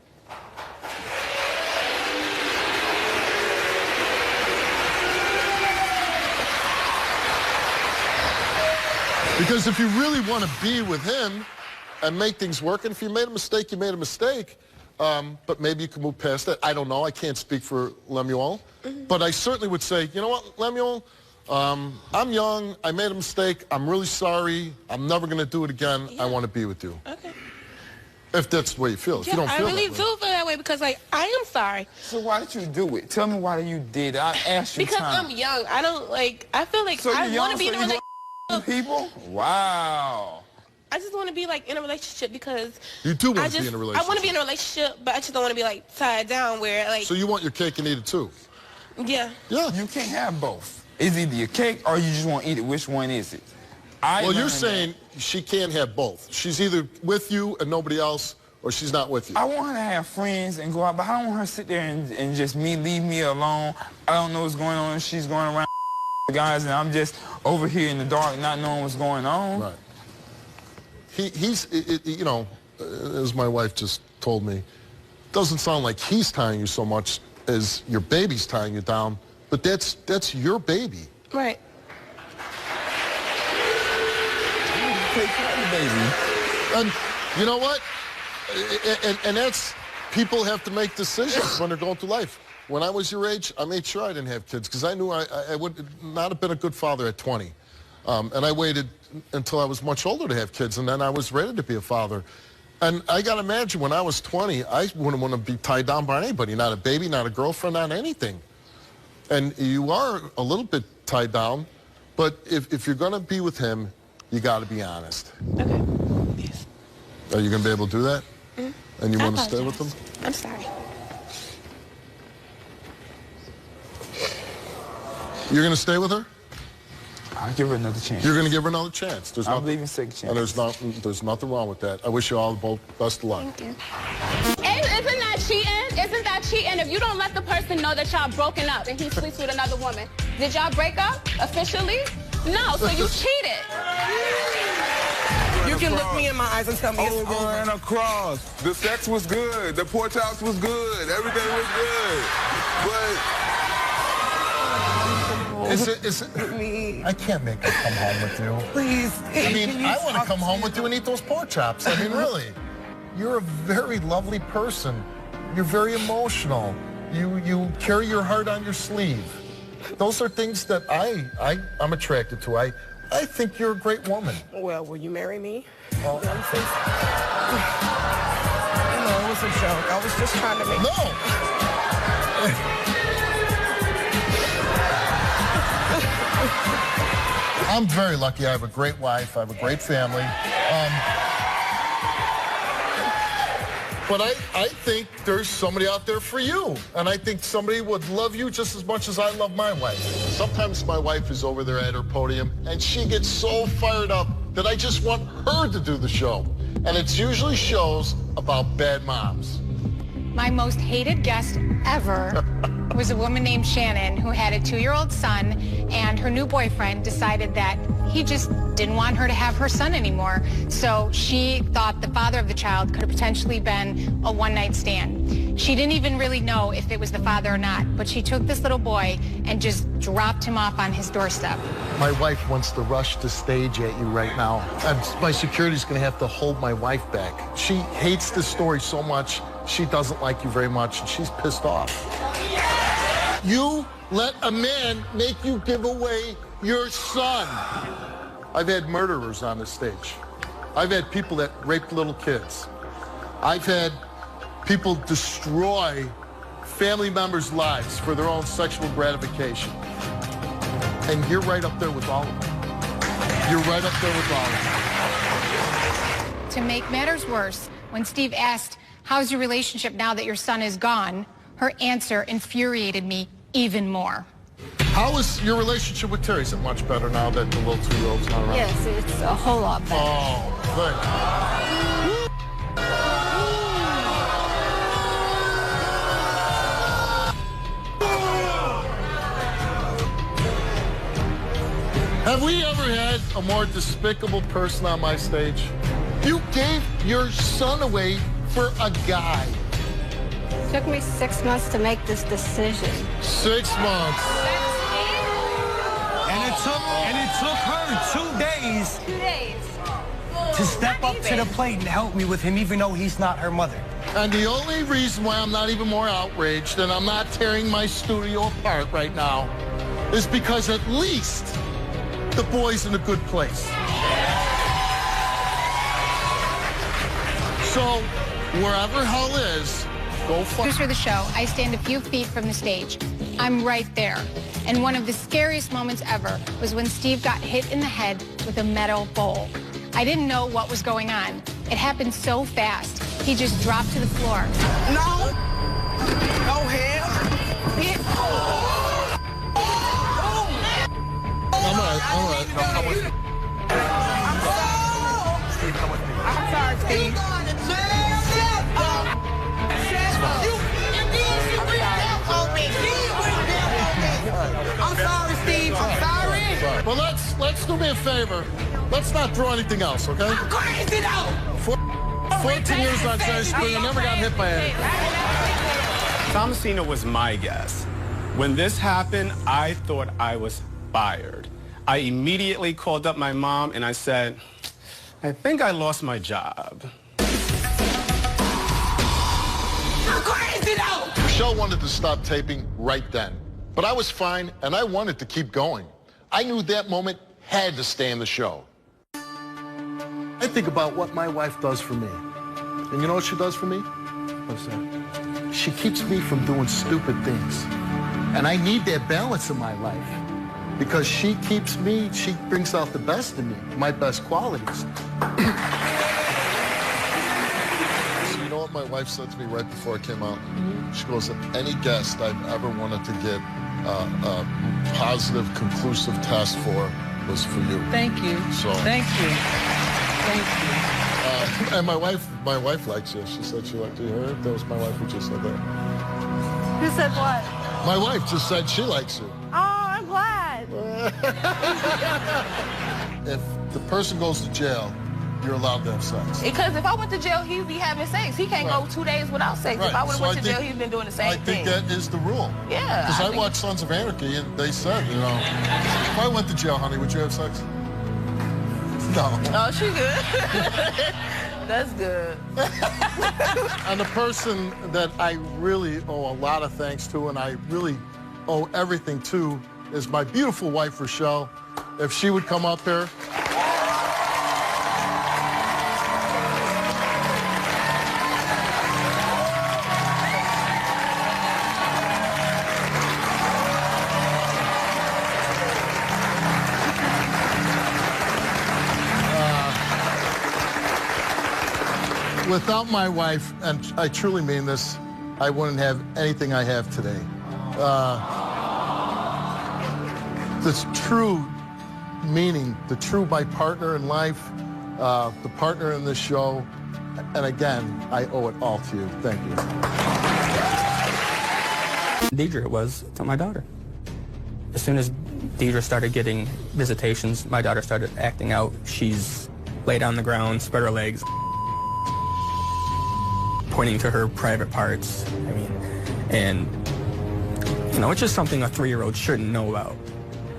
[SPEAKER 1] Because if you really want to be with him and make things work, and if you made a mistake, you made a mistake, but maybe you can move past that. I don't know. I can't speak for Lemuel. But I certainly would say, you know what, Lemuel, I'm young. I made a mistake. I'm really sorry. I'm never going to do it again. Yeah. I want to be with you.
[SPEAKER 13] Okay.
[SPEAKER 1] If that's the way you feel. If you don't feel
[SPEAKER 13] I really do feel that way because, like, I am sorry.
[SPEAKER 14] So why did you do it? Tell me why you did it. I asked you
[SPEAKER 13] because
[SPEAKER 14] time.
[SPEAKER 13] I'm young. I don't, like, I feel like
[SPEAKER 14] so
[SPEAKER 13] I want to be in a relationship.
[SPEAKER 14] People? Wow.
[SPEAKER 13] I just want to be, like, in a relationship because
[SPEAKER 1] you do want to be in a relationship.
[SPEAKER 13] I want to be in a relationship, but I just don't want to be, like, tied down where, like...
[SPEAKER 1] So you want your cake and eat it, too?
[SPEAKER 13] Yeah.
[SPEAKER 1] Yeah.
[SPEAKER 14] You can't have both. It's either your cake or you just want to eat it. Which one is it?
[SPEAKER 1] Well, you're saying she can't have both. She's either with you and nobody else, or she's not with you.
[SPEAKER 14] I want her to have friends and go out, but I don't want her to sit there and just leave me alone. I don't know what's going on. She's going around guys, and I'm just over here in the dark not knowing what's going on.
[SPEAKER 1] Right. You know, as my wife just told me, doesn't sound like he's tying you so much as your baby's tying you down, but that's your baby.
[SPEAKER 13] Right.
[SPEAKER 14] Take care of the baby.
[SPEAKER 1] And you know what? And that's, people have to make decisions when they're going through life. When I was your age, I made sure I didn't have kids because I knew I would not have been a good father at 20. And I waited until I was much older to have kids, and then I was ready to be a father. And I got to imagine when I was 20, I wouldn't want to be tied down by anybody, not a baby, not a girlfriend, not anything. And you are a little bit tied down, but if you're going to be with him, you got to be honest.
[SPEAKER 13] Okay. Yes.
[SPEAKER 1] Are you going to be able to do that?
[SPEAKER 13] Mm-hmm.
[SPEAKER 1] And you want to stay with him?
[SPEAKER 13] I'm sorry.
[SPEAKER 1] You're going to stay with her?
[SPEAKER 14] I'll give her another chance.
[SPEAKER 1] You're going to give her another chance.
[SPEAKER 14] I believe in second chance.
[SPEAKER 1] And there's nothing wrong with that. I wish you all both best of luck.
[SPEAKER 13] Thank you.
[SPEAKER 15] Isn't that cheating? Isn't that cheating? If you don't let the person know that y'all broken up and he sleeps with another woman, did y'all break up officially? No, so you cheated.
[SPEAKER 16] You can look me in my eyes and tell me it's over.
[SPEAKER 14] And across. The sex was good. The porch house was good. Everything was good. But...
[SPEAKER 1] I can't make her come home with you.
[SPEAKER 16] Please.
[SPEAKER 1] I mean, I want to come home with you and eat those pork chops. I mean, really. You're a very lovely person. You're very emotional. You carry your heart on your sleeve. Those are things that I'm attracted to. I think you're a great woman.
[SPEAKER 16] Well, will you marry me?
[SPEAKER 1] Well,
[SPEAKER 16] you know, it was a joke. I was just trying to make...
[SPEAKER 1] No! I'm very lucky. I have a great wife. I have a great family. But I think there's somebody out there for you. And I think somebody would love you just as much as I love my wife. Sometimes my wife is over there at her podium, and she gets so fired up that I just want her to do the show. And it's usually shows about bad moms.
[SPEAKER 17] My most hated guest ever was a woman named Shannon who had a 2-year-old son, and her new boyfriend decided that he just didn't want her to have her son anymore. So she thought the father of the child could have potentially been a one-night stand. She didn't even really know if it was the father or not, but she took this little boy and just dropped him off on his doorstep.
[SPEAKER 1] My wife wants to rush the stage at you right now. My security's going to have to hold my wife back. She hates this story so much. She doesn't like you very much, and she's pissed off. You let a man make you give away your son. I've had murderers on this stage. I've had people that raped little kids. I've had people destroy family members' lives for their own sexual gratification. And you're right up there with all of them. You're right up there with all of them.
[SPEAKER 17] To make matters worse, when Steve asked, "How's your relationship now that your son is gone?" her answer infuriated me even more.
[SPEAKER 1] How is your relationship with Terry? Is it much better now that the little 2-year-old's not around?
[SPEAKER 18] Yes, it's a whole lot better.
[SPEAKER 1] Oh, good. Have we ever had a more despicable person on my stage? You gave your son away for a guy.
[SPEAKER 18] It took me 6 months to make this decision.
[SPEAKER 1] 6 months.
[SPEAKER 19] And it took her 2 days.
[SPEAKER 18] 2 days.
[SPEAKER 19] To step up to the plate and help me with him, even though he's not her mother.
[SPEAKER 1] And the only reason why I'm not even more outraged and I'm not tearing my studio apart right now is because at least the boy's in a good place. So, wherever hell is, go for
[SPEAKER 17] Producer of the show, I stand a few feet from the stage. I'm right there. And one of the scariest moments ever was when Steve got hit in the head with a metal bowl. I didn't know what was going on. It happened so fast. He just dropped to the floor.
[SPEAKER 16] No! No hell!
[SPEAKER 1] I'm all right. No, come with me.
[SPEAKER 16] Steve, come with me. I'm sorry, Steve. I'm sorry, Steve. I'm sorry.
[SPEAKER 1] Well, let's do me a favor. Let's not throw anything else, okay?
[SPEAKER 16] I'm crazy though.
[SPEAKER 1] 14 years on Cherry Spring, I never got hit by anything.
[SPEAKER 20] Thomasina was my guess. When this happened, I thought I was fired. I immediately called up my mom and I said, I think I lost my job.
[SPEAKER 16] I'm crazy though.
[SPEAKER 1] Michelle wanted to stop taping right then, but I was fine and I wanted to keep going. I knew that moment had to stay in the show. I think about what my wife does for me. And you know what she does for me? What's that? She keeps me from doing stupid things. And I need that balance in my life. Because she keeps me, she brings out the best in me, my best qualities. So you know what my wife said to me right before I came out? She goes, any guest I've ever wanted to get a positive, conclusive test for was for you.
[SPEAKER 9] Thank you.
[SPEAKER 1] So,
[SPEAKER 9] Thank you. Thank you.
[SPEAKER 1] And my wife likes you. She said she liked you. Hear it? That was my wife who just said that.
[SPEAKER 12] Who said what?
[SPEAKER 1] My wife just said she likes you.
[SPEAKER 12] Oh, I'm glad.
[SPEAKER 1] If the person goes to jail, you're allowed to have sex.
[SPEAKER 13] Because if I went to jail, he'd be having sex. He can't go 2 days without sex.
[SPEAKER 1] Right.
[SPEAKER 13] If I would have
[SPEAKER 1] So
[SPEAKER 13] went
[SPEAKER 1] I
[SPEAKER 13] to jail,
[SPEAKER 1] think-
[SPEAKER 13] he's been doing the same thing.
[SPEAKER 1] I think that is the rule.
[SPEAKER 13] Yeah.
[SPEAKER 1] Because I
[SPEAKER 13] think-
[SPEAKER 1] watched Sons of Anarchy, and they said, you know, if I went to jail, honey, would you have sex? No.
[SPEAKER 13] Oh, she good. That's good.
[SPEAKER 1] And the person that I really owe a lot of thanks to, and I really owe everything to, is my beautiful wife, Rochelle. If she would come up here. Without my wife, and I truly mean this, I wouldn't have anything I have today. The true meaning, my partner in life, the partner in this show, and again, I owe it all to you. Thank you.
[SPEAKER 21] Deidre was to my daughter. As soon as Deidre started getting visitations, my daughter started acting out. She's laid on the ground, spread her legs, pointing to her private parts. I mean, and, you know, it's just something a 3-year-old shouldn't know about.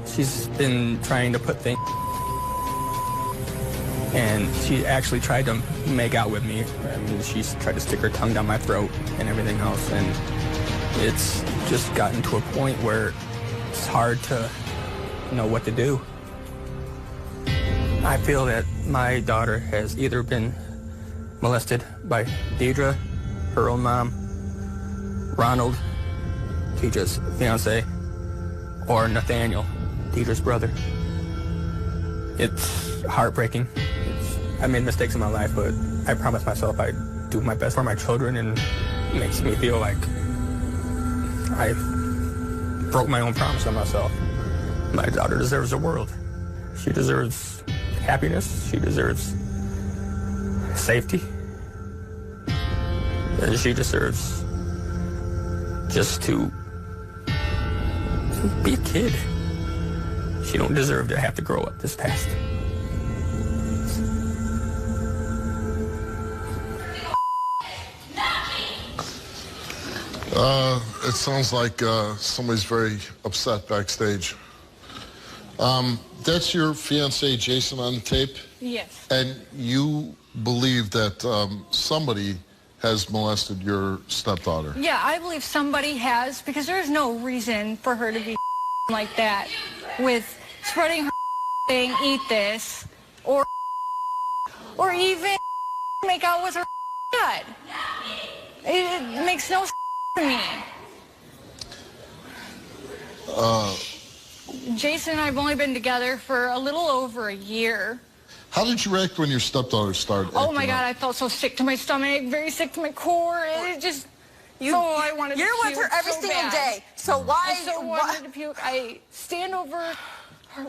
[SPEAKER 21] She's been trying to put things, and she actually tried to make out with me. I mean, she's tried to stick her tongue down my throat and everything else, and it's just gotten to a point where it's hard to know what to do. I feel that my daughter has either been molested by Deidre, her own mom, Ronald, Deidre's fiance, or Nathaniel, Deidre's brother. It's heartbreaking. I made mistakes in my life, but I promised myself I'd do my best for my children, and it makes me feel like I broke my own promise on myself. My daughter deserves the world. She deserves happiness. She deserves safety. And she deserves just to be a kid. She don't deserve to have to grow up this fast.
[SPEAKER 1] It sounds like somebody's very upset backstage. That's your fiancé, Jason, on the tape?
[SPEAKER 7] Yes.
[SPEAKER 1] And you believe that somebody has molested your stepdaughter?
[SPEAKER 7] Yeah, I believe somebody has, because there's no reason for her to be like that with spreading her thing, eat this, or even make out with her dad. It makes no sense to me. Jason and I have only been together for a little over a year.
[SPEAKER 1] How did you react when your stepdaughter started
[SPEAKER 7] Oh my
[SPEAKER 1] acting
[SPEAKER 7] God,
[SPEAKER 1] up?
[SPEAKER 7] I felt so sick to my stomach, very sick to my core. It just, I wanted to
[SPEAKER 4] You're
[SPEAKER 7] puke
[SPEAKER 4] with her every
[SPEAKER 7] so
[SPEAKER 4] single
[SPEAKER 7] bad.
[SPEAKER 4] day, so why?
[SPEAKER 7] I so wanted to puke. I stand over her,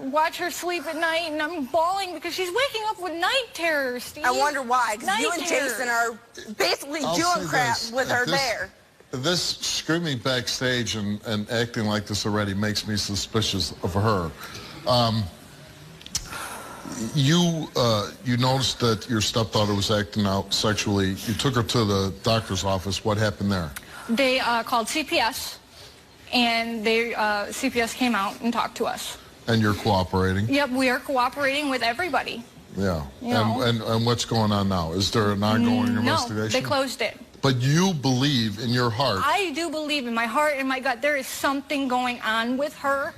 [SPEAKER 7] watch her sleep at night, and I'm bawling because she's waking up with night terrors, Steve.
[SPEAKER 4] I wonder why, because you
[SPEAKER 7] Night
[SPEAKER 4] and
[SPEAKER 7] terrors.
[SPEAKER 4] Jason are basically
[SPEAKER 1] I'll
[SPEAKER 4] doing
[SPEAKER 1] say
[SPEAKER 4] crap
[SPEAKER 1] this,
[SPEAKER 4] with her
[SPEAKER 1] this-
[SPEAKER 4] there.
[SPEAKER 1] This screaming backstage and acting like this already makes me suspicious of her. You noticed that your stepdaughter was acting out sexually. You took her to the doctor's office. What happened there?
[SPEAKER 7] They called CPS, and CPS came out and talked to us.
[SPEAKER 1] And you're cooperating?
[SPEAKER 7] Yep, we are cooperating with everybody.
[SPEAKER 1] Yeah.
[SPEAKER 7] You know.
[SPEAKER 1] And what's going on now? Is there an ongoing investigation?
[SPEAKER 7] No, they closed it.
[SPEAKER 1] But you believe in your heart.
[SPEAKER 7] I do believe in my heart and my gut there is something going on with her.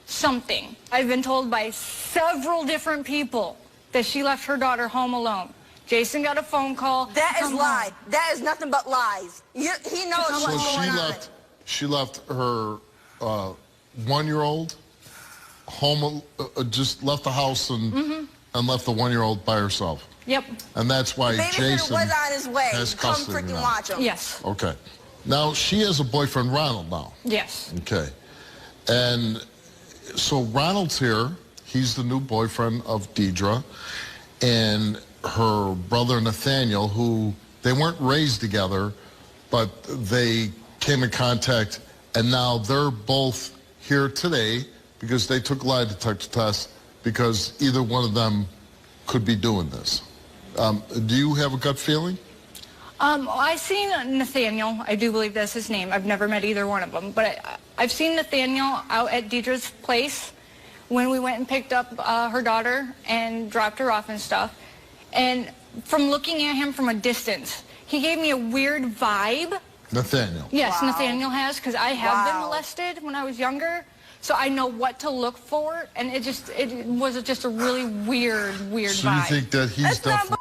[SPEAKER 7] Something. I've been told by several different people that she left her daughter home alone. Jason got a phone call.
[SPEAKER 4] That is lie. That is nothing but lies. He knows what's going on.
[SPEAKER 1] She left her 1-year-old home, just left the house and left the 1-year-old by herself.
[SPEAKER 7] Yep.
[SPEAKER 1] And that's why
[SPEAKER 4] The babysitter
[SPEAKER 1] Jason
[SPEAKER 4] was on his way.
[SPEAKER 1] has
[SPEAKER 4] Come
[SPEAKER 1] custody
[SPEAKER 4] freaking
[SPEAKER 1] now.
[SPEAKER 4] watch him.
[SPEAKER 7] Yes.
[SPEAKER 1] Okay. Now, she has a boyfriend, Ronald, now.
[SPEAKER 7] Yes.
[SPEAKER 1] Okay. And so Ronald's here. He's the new boyfriend of Deidre. And her brother, Nathaniel, who they weren't raised together, but they came in contact. And now they're both here today because they took lie detector tests because either one of them could be doing this. Do you have a gut feeling?
[SPEAKER 7] I've seen Nathaniel. I do believe that's his name. I've never met either one of them. But I've seen Nathaniel out at Deidre's place when we went and picked up her daughter and dropped her off and stuff. And from looking at him from a distance, he gave me a weird vibe.
[SPEAKER 1] Nathaniel.
[SPEAKER 7] Yes,
[SPEAKER 4] Wow.
[SPEAKER 7] Nathaniel has, because I have been
[SPEAKER 4] Wow.
[SPEAKER 7] molested when I was younger. So I know what to look for. And it was just a really weird
[SPEAKER 1] So
[SPEAKER 7] vibe.
[SPEAKER 1] you think that he's
[SPEAKER 4] That's not
[SPEAKER 1] definitely...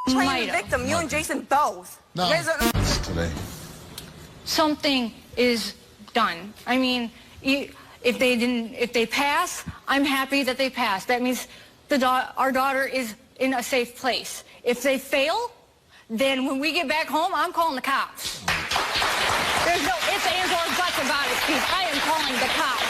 [SPEAKER 4] playing
[SPEAKER 7] Might
[SPEAKER 4] the
[SPEAKER 7] have.
[SPEAKER 4] victim. You and Jason both.
[SPEAKER 1] No,
[SPEAKER 4] You guys are-
[SPEAKER 1] it's today.
[SPEAKER 7] Something is done. I mean, if they pass, I'm happy that they pass. That means our daughter is in a safe place. If they fail, then when we get back home, I'm calling the cops. There's no ifs, ands, or buts about it, Steve. I am calling the cops.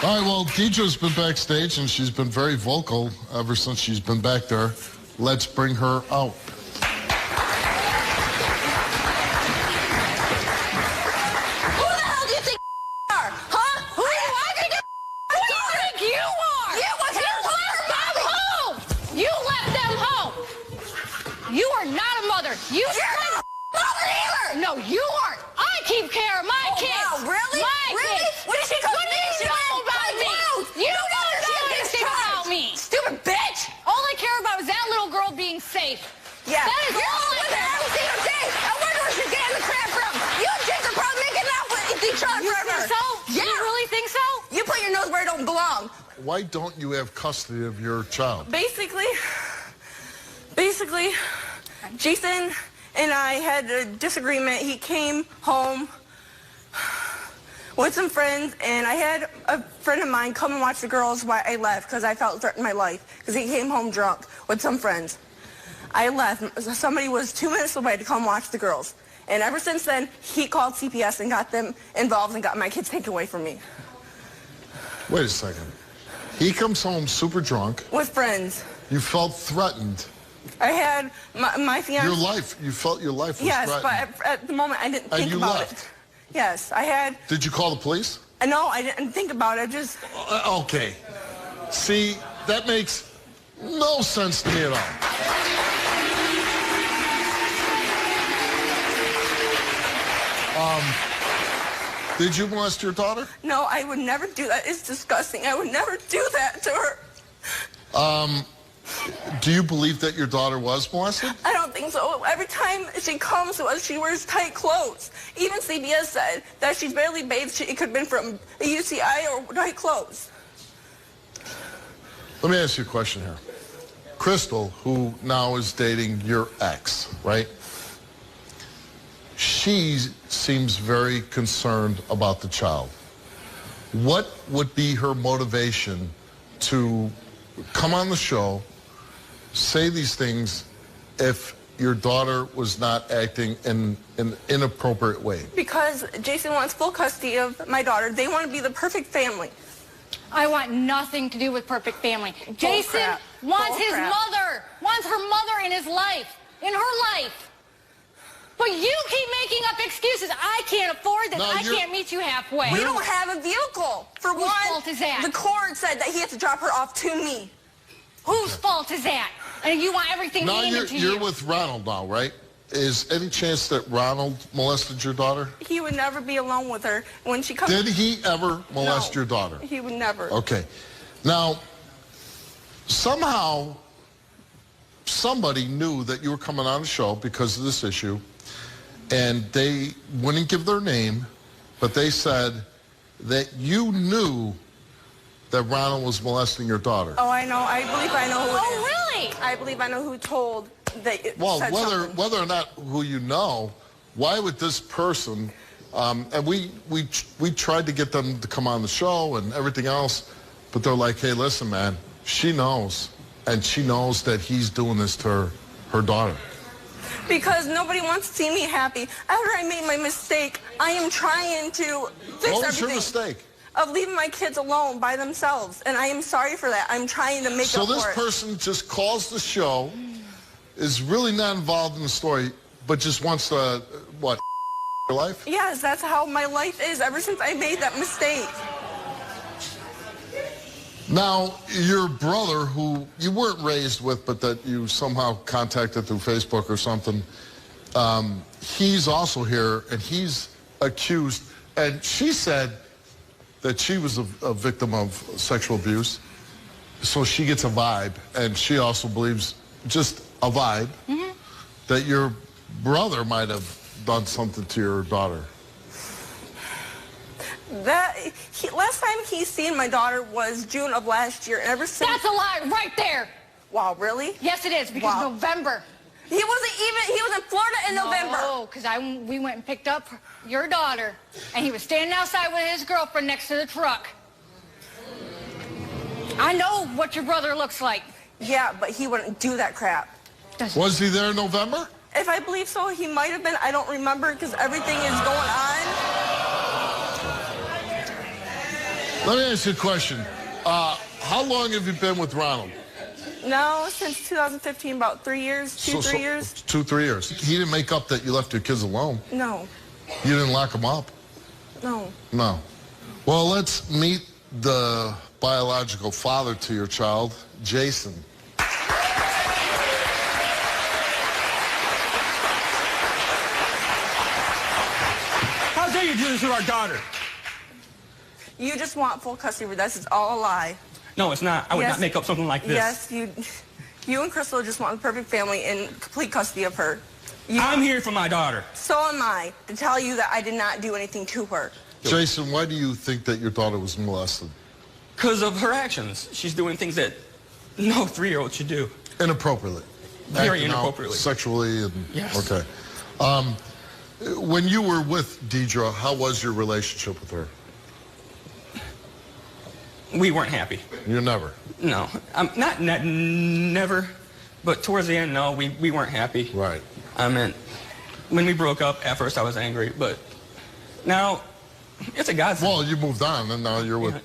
[SPEAKER 1] All right, well, Deidre's been backstage, and she's been very vocal ever since she's been back there. Let's bring her out.
[SPEAKER 4] Who the hell do you think you are? Huh? Who do I think you
[SPEAKER 7] Who do you think you are?
[SPEAKER 4] You was here for her
[SPEAKER 7] Them home. You left them home. You are not a mother.
[SPEAKER 4] You're not a mother either.
[SPEAKER 7] No, you aren't. I keep care of my kids.
[SPEAKER 4] Wow, really?
[SPEAKER 7] My
[SPEAKER 4] Really?
[SPEAKER 7] kids.
[SPEAKER 4] What did she go
[SPEAKER 7] What do you know about me? You don't know anything about me.
[SPEAKER 4] Stupid bitch.
[SPEAKER 7] All I care about is that little girl being safe.
[SPEAKER 4] Yeah.
[SPEAKER 7] That is
[SPEAKER 4] You're
[SPEAKER 7] all I
[SPEAKER 4] with her
[SPEAKER 7] care
[SPEAKER 4] every single day. I wonder where she's getting the crap from. You and Jason are probably making out with each other
[SPEAKER 7] You
[SPEAKER 4] forever.
[SPEAKER 7] think so?
[SPEAKER 4] Yeah.
[SPEAKER 7] You really think so?
[SPEAKER 4] You put your nose where it don't belong.
[SPEAKER 1] Why don't you have custody of your child?
[SPEAKER 4] Basically, Jason and I had a disagreement. He came home
[SPEAKER 3] with some friends, and I had a friend of mine come and watch the girls while I left because I felt threatened my life because he came home drunk with some friends. I left. Somebody was 2 minutes away to come watch the girls. And ever since then, he called CPS and got them involved and got my kids taken away from me.
[SPEAKER 1] Wait a second. He comes home super drunk.
[SPEAKER 3] With friends.
[SPEAKER 1] You felt threatened.
[SPEAKER 3] I had my fiance.
[SPEAKER 1] Your life, you felt your life was
[SPEAKER 3] yes,
[SPEAKER 1] threatened.
[SPEAKER 3] but at the moment I didn't think about it. Yes, I had.
[SPEAKER 1] Did you call the police?
[SPEAKER 3] No, I didn't think about it. Just.
[SPEAKER 1] Okay. See, that makes no sense to me at all. Did you molest your daughter?
[SPEAKER 3] No, I would never do that. It's disgusting. I would never do that to her.
[SPEAKER 1] Do you believe that your daughter was molested?
[SPEAKER 3] I don't think so. Every time she comes to us, she wears tight clothes. Even CBS said that she's barely bathed. It could have been from a UCI or tight clothes.
[SPEAKER 1] Let me ask you a question here. Crystal, who now is dating your ex, right? She seems very concerned about the child. What would be her motivation to come on the show, say these things, if your daughter was not acting in an inappropriate way?
[SPEAKER 3] Because Jason wants full custody of my daughter. They want to be the perfect family.
[SPEAKER 22] I want nothing to do with perfect family. Jason wants his mother, wants her mother in his life, in her life. But you keep making up excuses. I can't afford this. I can't meet you halfway.
[SPEAKER 3] We don't have a vehicle. For
[SPEAKER 22] Whose
[SPEAKER 3] one,
[SPEAKER 22] fault is that?
[SPEAKER 3] The court said that he has to drop her off to me.
[SPEAKER 22] Whose fault is that? And you want everything handed to you.
[SPEAKER 1] You're with Ronald now, right? Is any chance that Ronald molested your daughter?
[SPEAKER 3] He would never be alone with her when she comes.
[SPEAKER 1] Did he ever molest your daughter?
[SPEAKER 3] He would never.
[SPEAKER 1] Okay. Now, somehow, somebody knew that you were coming on the show because of this issue, and they wouldn't give their name, but they said that you knew that Ronald was molesting your daughter.
[SPEAKER 3] Oh, I know. I believe I know who it is.
[SPEAKER 22] Oh, really?
[SPEAKER 3] I believe I know who told that it
[SPEAKER 1] Well,
[SPEAKER 3] said something.
[SPEAKER 1] whether or not who you know, why would this person, and we tried to get them to come on the show and everything else, but they're like, hey, listen, man, she knows, and she knows that he's doing this to her daughter.
[SPEAKER 3] Because nobody wants to see me happy. After I made my mistake, I am trying to fix everything.
[SPEAKER 1] What was your mistake?
[SPEAKER 3] Of leaving my kids alone by themselves. And I am sorry for that. I'm trying to make up for it.
[SPEAKER 1] So this person just calls the show, is really not involved in the story, but just wants to, what, your life?
[SPEAKER 3] Yes, that's how my life is ever since I made that mistake.
[SPEAKER 1] Now, your brother, who you weren't raised with, but that you somehow contacted through Facebook or something, he's also here, and he's accused, and she said that she was a victim of sexual abuse, so she gets a vibe, and she also believes, just a vibe, that your brother might have done something to your daughter.
[SPEAKER 3] Last time he seen my daughter was June of last year, and ever since...
[SPEAKER 22] That's a lie right there.
[SPEAKER 3] Wow, really?
[SPEAKER 22] Yes, it is, because November.
[SPEAKER 3] He was in Florida in November.
[SPEAKER 22] No, because we went and picked up your daughter, and he was standing outside with his girlfriend next to the truck. I know what your brother looks like.
[SPEAKER 3] Yeah, but he wouldn't do that crap.
[SPEAKER 1] Was he there in November?
[SPEAKER 3] If I believe so, he might have been. I don't remember because everything is going on.
[SPEAKER 1] Let me ask you a question. How long have you been with Ronald?
[SPEAKER 3] No, since 2015, about 3 years, 3 years.
[SPEAKER 1] 2, 3 years. He didn't make up that you left your kids alone.
[SPEAKER 3] No.
[SPEAKER 1] You didn't lock them up?
[SPEAKER 3] No.
[SPEAKER 1] No. Well, let's meet the biological father to your child, Jason.
[SPEAKER 21] How dare you do this to our daughter?
[SPEAKER 3] You just want full custody. This is all a lie.
[SPEAKER 21] No, it's not. I would not make up something like this.
[SPEAKER 3] Yes, you and Crystal just want the perfect family in complete custody of her.
[SPEAKER 21] I'm here for my daughter.
[SPEAKER 3] So am I, to tell you that I did not do anything to her.
[SPEAKER 1] Jason, why do you think that your daughter was molested?
[SPEAKER 21] Because of her actions. She's doing things that no 3-year-old should do.
[SPEAKER 1] Inappropriately.
[SPEAKER 21] Very
[SPEAKER 1] Acting
[SPEAKER 21] inappropriately.
[SPEAKER 1] Out sexually and
[SPEAKER 21] yes.
[SPEAKER 1] Okay. When you were with Deidre, how was your relationship with her?
[SPEAKER 21] We weren't happy.
[SPEAKER 1] You never?
[SPEAKER 21] No. Never. But towards the end, no, we weren't happy.
[SPEAKER 1] Right.
[SPEAKER 21] I mean, when we broke up, at first I was angry, but now it's a godsend.
[SPEAKER 1] Well, you moved on, and now you're with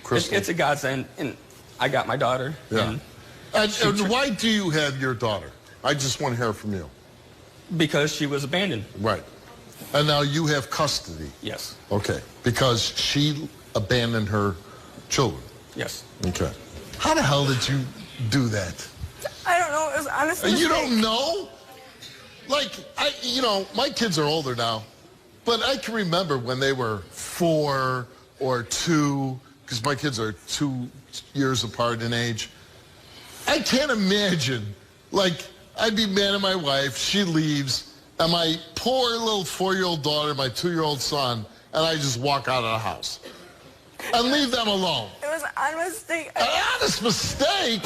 [SPEAKER 1] Crystal.
[SPEAKER 21] It's a godsend, and I got my daughter.
[SPEAKER 1] Yeah. And why do you have your daughter? I just want to hear from you.
[SPEAKER 21] Because she was abandoned.
[SPEAKER 1] Right. And now you have custody.
[SPEAKER 21] Yes.
[SPEAKER 1] Okay. Because she abandoned her children.
[SPEAKER 21] Yes.
[SPEAKER 1] Okay. How the hell did you do that?
[SPEAKER 3] I don't know. It was honestly.
[SPEAKER 1] You don't know? Like, my kids are older now, but I can remember when they were 4 or 2, because my kids are 2 years apart in age. I can't imagine, like, I'd be mad at my wife, she leaves, and my poor little 4-year-old daughter, my 2-year-old son, and I just walk out of the house and leave them alone.
[SPEAKER 3] It was an honest mistake.
[SPEAKER 1] An honest mistake?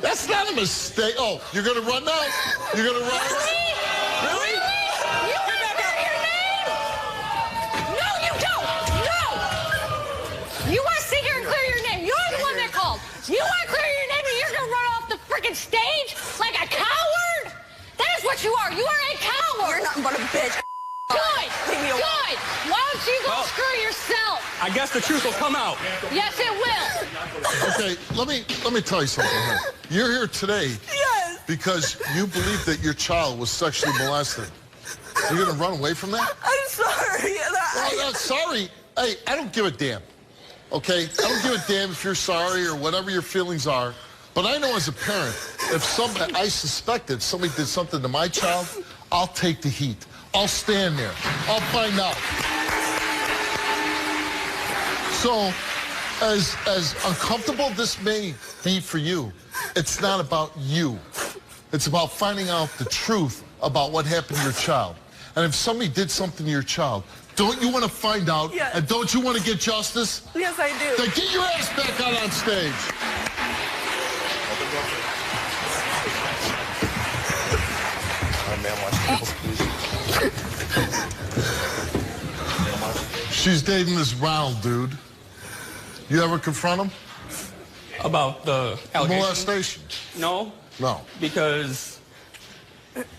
[SPEAKER 1] That's not a mistake. Oh, you're going to run now? You're going to run?
[SPEAKER 4] Really? You want to clear your name? No, you don't. No. You want to sit here and clear your name. You're the one that called. You want to clear your name and you're going to run off the freaking stage like a coward? That is what you are. You are a coward.
[SPEAKER 3] You're nothing but a bitch.
[SPEAKER 4] Good. Good. Why don't you go screw yourself?
[SPEAKER 21] I guess the truth will come out.
[SPEAKER 4] Yes, it will.
[SPEAKER 1] Okay, let me tell you something here. You're here today because you believe that your child was sexually molested. You're going to run away from that?
[SPEAKER 3] I'm sorry.
[SPEAKER 1] Well, sorry. Hey, I don't give a damn. Okay? I don't give a damn if you're sorry or whatever your feelings are. But I know as a parent, if I suspected somebody did something to my child, I'll take the heat. I'll stand there. I'll find out. So, as uncomfortable this may be for you, it's not about you. It's about finding out the truth about what happened to your child. And if somebody did something to your child, don't you want to find out?
[SPEAKER 3] Yes.
[SPEAKER 1] And don't you want to get justice?
[SPEAKER 3] Yes, I do.
[SPEAKER 1] Then get your ass back out on stage. She's dating this Ronald dude. You ever confront him?
[SPEAKER 21] About the allegation?
[SPEAKER 1] Molestation?
[SPEAKER 21] No.
[SPEAKER 1] No.
[SPEAKER 21] Because,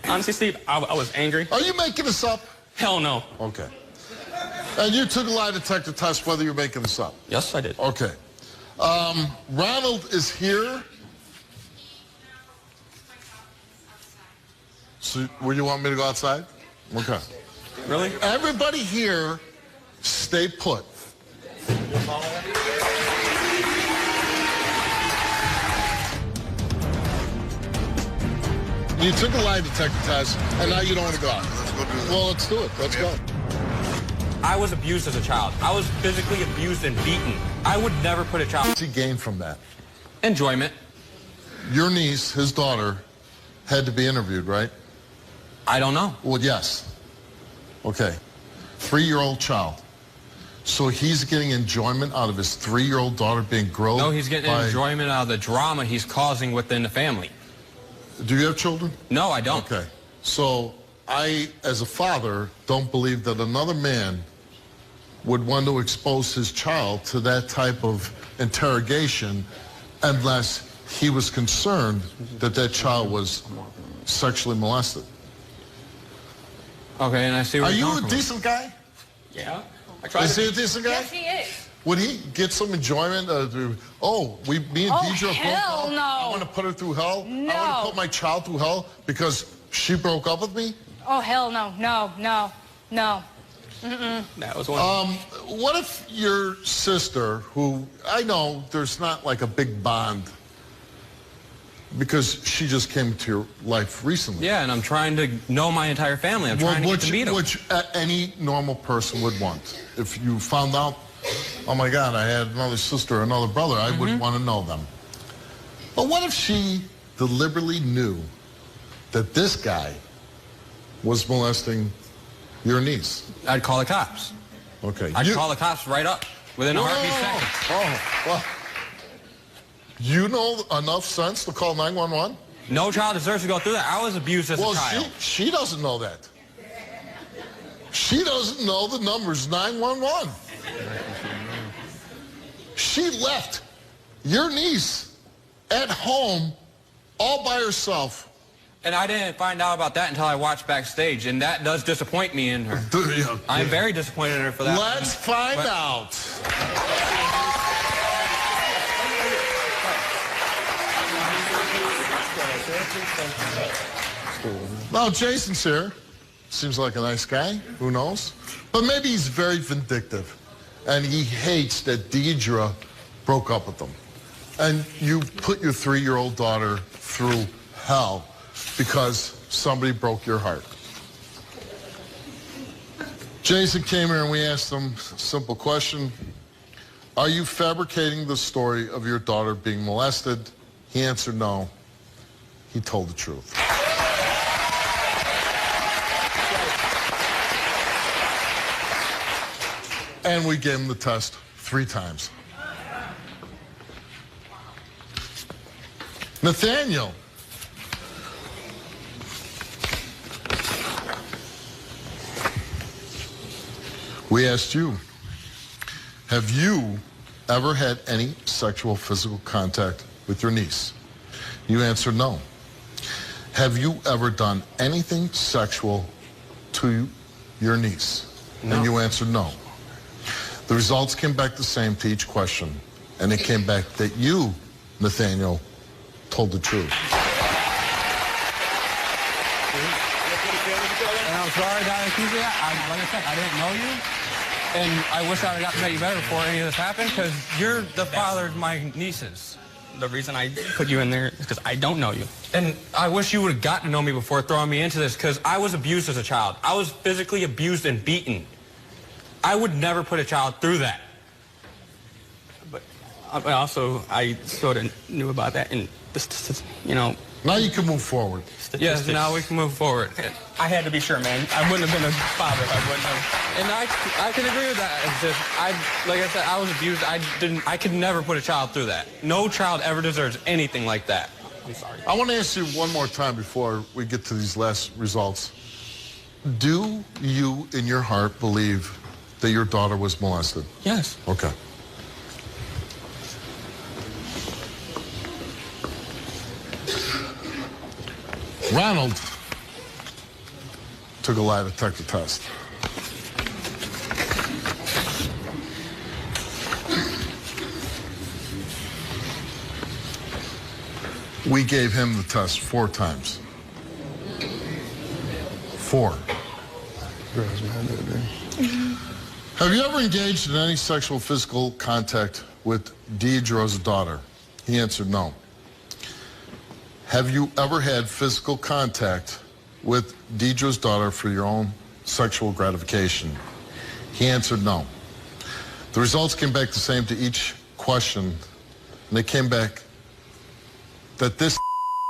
[SPEAKER 21] honestly, Steve, I was angry.
[SPEAKER 1] Are you making this up?
[SPEAKER 21] Hell no.
[SPEAKER 1] Okay. And you took a lie detector test whether you're making this up?
[SPEAKER 21] Yes, I did.
[SPEAKER 1] Okay. Ronald is here. So, where you want me to go outside? Okay.
[SPEAKER 21] Really?
[SPEAKER 1] Everybody here, stay put. You took a lie detector test, and now you don't want to go out. Well, let's do it. Let's go.
[SPEAKER 21] I was abused as a child. I was physically abused and beaten. I would never put a child...
[SPEAKER 1] What's he gained from that?
[SPEAKER 21] Enjoyment.
[SPEAKER 1] Your niece, his daughter, had to be interviewed, right?
[SPEAKER 21] I don't know.
[SPEAKER 1] Well, yes. Okay. 3-year-old child. So he's getting enjoyment out of his 3-year-old daughter being groped?
[SPEAKER 21] No, he's getting enjoyment out of the drama he's causing within the family.
[SPEAKER 1] Do you have children?
[SPEAKER 21] No, I don't.
[SPEAKER 1] Okay. So I, as a father, don't believe that another man would want to expose his child to that type of interrogation unless he was concerned that that child was sexually molested.
[SPEAKER 21] Okay, and I see where you're
[SPEAKER 1] Are
[SPEAKER 21] going
[SPEAKER 1] you a
[SPEAKER 21] from.
[SPEAKER 1] decent guy?
[SPEAKER 21] Yeah.
[SPEAKER 1] Is he a decent guy?
[SPEAKER 22] Yes, he is.
[SPEAKER 1] Would he get some enjoyment? Me and DJ are
[SPEAKER 22] hell no.
[SPEAKER 1] I want to put her through hell?
[SPEAKER 22] No.
[SPEAKER 1] I want to put my child through hell because she broke up with me?
[SPEAKER 22] Oh, hell no. No, no, no. Mm-mm.
[SPEAKER 21] That was one.
[SPEAKER 1] What if your sister, who I know there's not like a big bond because she just came to your life recently.
[SPEAKER 21] Yeah, and I'm trying to know my entire family. I'm trying to get to meet them.
[SPEAKER 1] Which any normal person would want. If you found out, oh my God, I had another sister or another brother, I would want to know them. But what if she deliberately knew that this guy was molesting your niece?
[SPEAKER 21] I'd call the cops.
[SPEAKER 1] Okay.
[SPEAKER 21] I'd call the cops right up within a heartbeat second.
[SPEAKER 1] Oh, well. You know enough sense to call 911?
[SPEAKER 21] No child deserves to go through that. I was abused as a child.
[SPEAKER 1] Well, she doesn't know that. She doesn't know the number's 911. She left your niece at home all by herself.
[SPEAKER 2] And I didn't find out about that until I watched backstage, and that does disappoint me in her. I'm very disappointed in her for that.
[SPEAKER 1] Let's find out. Now, Jason's here. Seems like a nice guy. Who knows? But maybe he's very vindictive. And he hates that Deidre broke up with him. And you put your 3-year-old daughter through hell because somebody broke your heart. Jason came here and we asked him a simple question. Are you fabricating the story of your daughter being molested? He answered no. He told the truth. And we gave him the test 3 times. Nathaniel. We asked you, have you ever had any sexual physical contact with your niece? You answered no. Have you ever done anything sexual to your niece? No. And you answered no. The results came back the same to each question, and it came back that you, Nathaniel, told the truth.
[SPEAKER 2] And I'm sorry that I accused you of that. Like I said, I didn't know you, and I wish I had gotten to know you better before any of this happened, because you're the father of my nieces.
[SPEAKER 21] The reason I put you in there is because I don't know you.
[SPEAKER 2] And I wish you would have gotten to know me before throwing me into this, because I was abused as a child. I was physically abused and beaten. I would never put a child through that.
[SPEAKER 21] But also, I sort of knew about that, and this, you know.
[SPEAKER 1] Now you can move forward.
[SPEAKER 2] Yes, now we can move forward.
[SPEAKER 21] I had to be sure, man. I wouldn't have been a father if I wouldn't have.
[SPEAKER 2] And I can agree with that. It's just, like I said, I was abused. I could never put a child through that. No child ever deserves anything like that.
[SPEAKER 21] I'm sorry.
[SPEAKER 1] I want to ask you one more time before we get to these last results. Do you, in your heart, believe that your daughter was molested?
[SPEAKER 21] Yes.
[SPEAKER 1] Okay. Ronald took a lie detector test. We gave him the test 4 times. 4. Have you ever engaged in any sexual physical contact with Deidre's daughter? He answered no. Have you ever had physical contact with Deidre's daughter for your own sexual gratification? He answered no. The results came back the same to each question, and they came back that this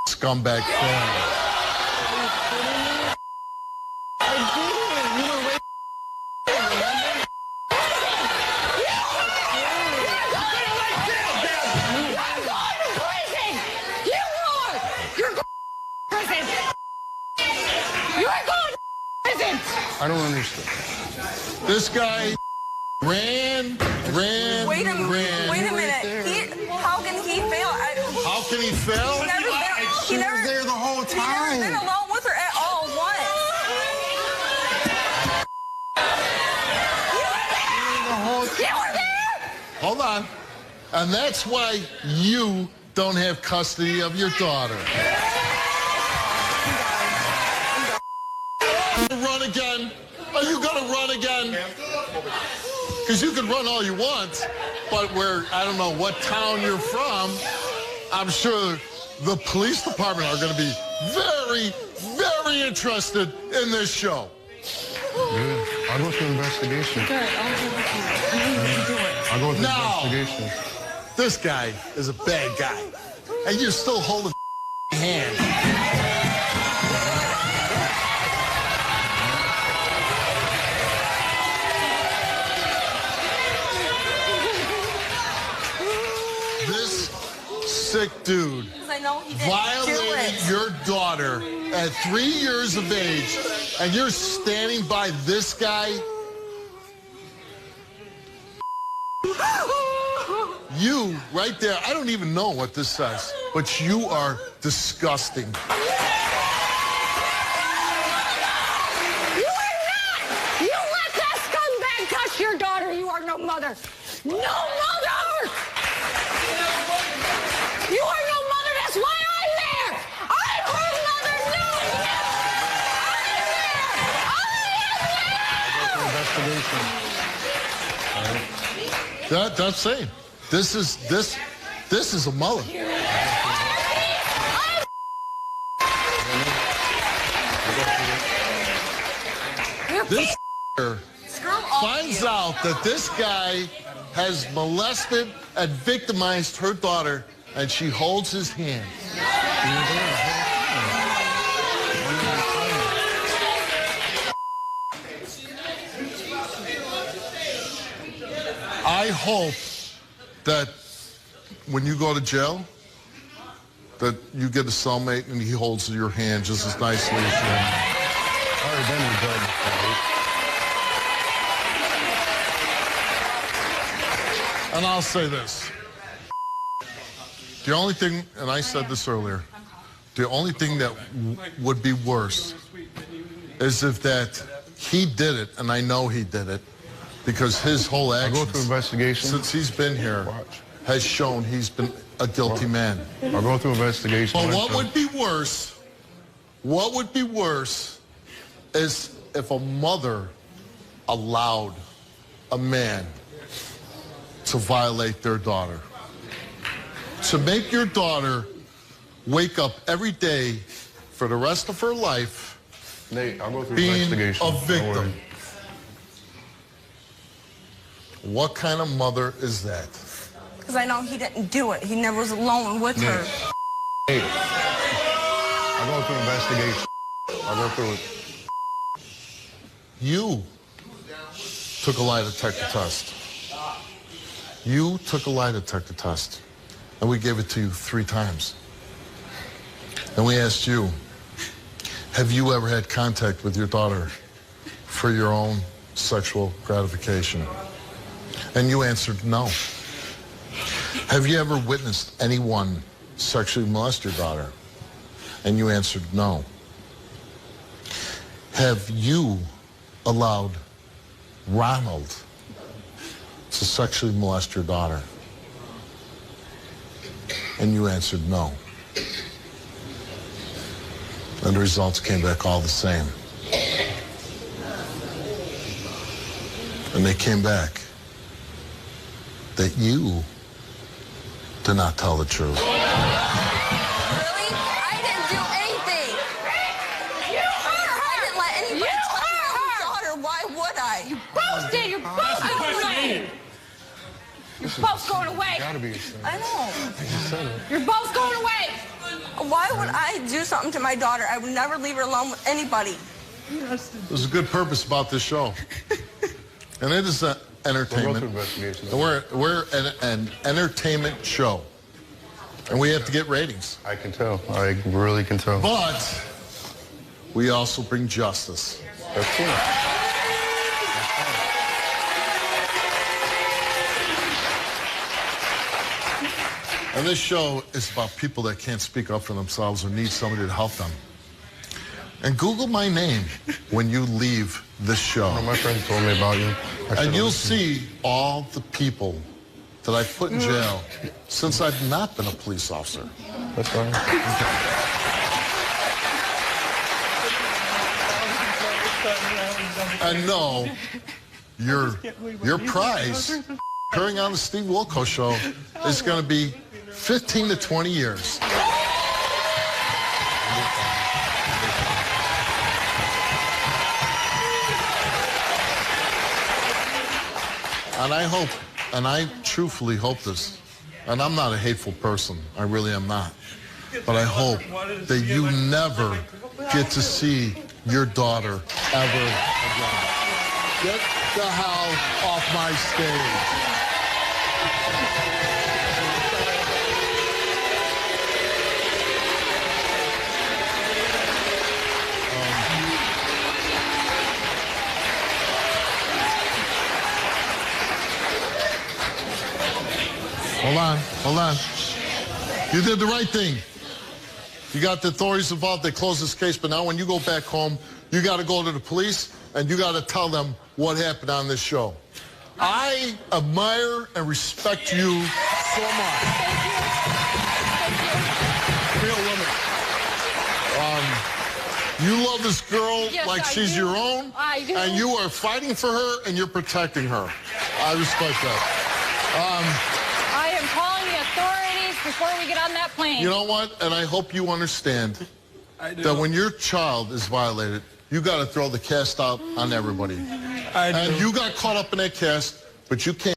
[SPEAKER 1] scumbag failed.
[SPEAKER 21] I don't understand.
[SPEAKER 1] This guy ran.
[SPEAKER 3] Wait a minute. How can he fail?
[SPEAKER 1] How can he fail?
[SPEAKER 3] He never
[SPEAKER 16] was there the whole time.
[SPEAKER 3] He never been alone with her at all once. You were there.
[SPEAKER 1] Hold on. And that's why you don't have custody of your daughter. Run again? Are you gonna run again? Because you can run all you want, but I don't know what town you're from, I'm sure the police department are gonna be very, very interested in this show.
[SPEAKER 6] Yeah, I'll go through investigation.
[SPEAKER 3] Good,
[SPEAKER 6] I'll go through
[SPEAKER 1] No.
[SPEAKER 6] investigation.
[SPEAKER 1] This guy is a bad guy, and you're still holding hand. This sick dude violated your daughter at 3 years of age, and you're standing by this guy? You, right there, I don't even know what this says, but you are disgusting.
[SPEAKER 4] You are not! You let that scumbag touch your daughter. You are no mother. No mother! You are no mother. That's why I'm there. I'm her mother. No, I'm there.
[SPEAKER 1] That's it. This is a mullet. This finds out that this guy has molested and victimized her daughter, and she holds his hand. I hope that when you go to jail, that you get a cellmate and he holds your hand just as nicely as you.
[SPEAKER 6] I've already been in jail before.
[SPEAKER 1] And I'll say this. The only thing, and I said this earlier, the only thing that would be worse is if that he did it, and I know he did it, because his whole actions,
[SPEAKER 6] I'll go through investigation.
[SPEAKER 1] Since he's been here, has shown he's been a guilty man.
[SPEAKER 6] I'll go through investigation.
[SPEAKER 1] But what would be worse is if a mother allowed a man to violate their daughter. To make your daughter wake up every day for the rest of her life
[SPEAKER 6] Nate, I'll go through
[SPEAKER 1] being
[SPEAKER 6] investigation.
[SPEAKER 1] a victim. What kind of mother is that?
[SPEAKER 3] Because I know he didn't do it. He never was alone with her.
[SPEAKER 6] Nate, I'll go through investigation. I'll go through it.
[SPEAKER 1] You took a lie detector test. You took a lie detector test, and we gave it to you 3 times. And we asked you, have you ever had contact with your daughter for your own sexual gratification? And you answered no. Have you ever witnessed anyone sexually molest your daughter? And you answered no. Have you allowed Ronald to sexually molest your daughter? And you answered no. And the results came back all the same. And they came back that you did not tell the truth.
[SPEAKER 3] Really? I didn't do anything.
[SPEAKER 4] You hurt her.
[SPEAKER 3] I didn't let anybody
[SPEAKER 4] You
[SPEAKER 3] touch
[SPEAKER 4] hurt
[SPEAKER 3] my
[SPEAKER 4] her.
[SPEAKER 3] daughter. Why would I?
[SPEAKER 4] You both did. You're both going away. You're both going away.
[SPEAKER 6] Gotta be.
[SPEAKER 3] I know.
[SPEAKER 4] You're both going away.
[SPEAKER 3] Why would I do something to my daughter? I would never leave her alone with anybody.
[SPEAKER 1] There's a good purpose about this show. And it is an entertainment. And we're an entertainment show. And we have to get ratings.
[SPEAKER 6] I can tell. I really can tell.
[SPEAKER 1] But we also bring justice.
[SPEAKER 6] That's cool.
[SPEAKER 1] And this show is about people that can't speak up for themselves or need somebody to help them. And Google my name when you leave this show.
[SPEAKER 6] My friend told me about you.
[SPEAKER 1] And you'll see all the people that I've put in jail since I've not been a police officer.
[SPEAKER 6] That's fine.
[SPEAKER 1] And no, your prize occurring on the Steve Wilkos show is going to be 15 to 20 years. And I hope, and I truthfully hope this, and I'm not a hateful person, I really am not, but I hope that you never get to see your daughter ever again. Get the hell off my stage. Hold on. You did the right thing. You got the authorities involved. They closed this case. But now when you go back home, you got to go to the police and you got to tell them what happened on this show. I admire and respect you so much. Real woman. You love this girl like she's your own.
[SPEAKER 22] I do.
[SPEAKER 1] And you are fighting for her and you're protecting her. I respect that.
[SPEAKER 22] I am calling the authorities before we get on that plane.
[SPEAKER 1] You know what? And I hope you understand that when your child is violated, you got to throw the cast out on everybody. And you got caught up in that cast, but you can't.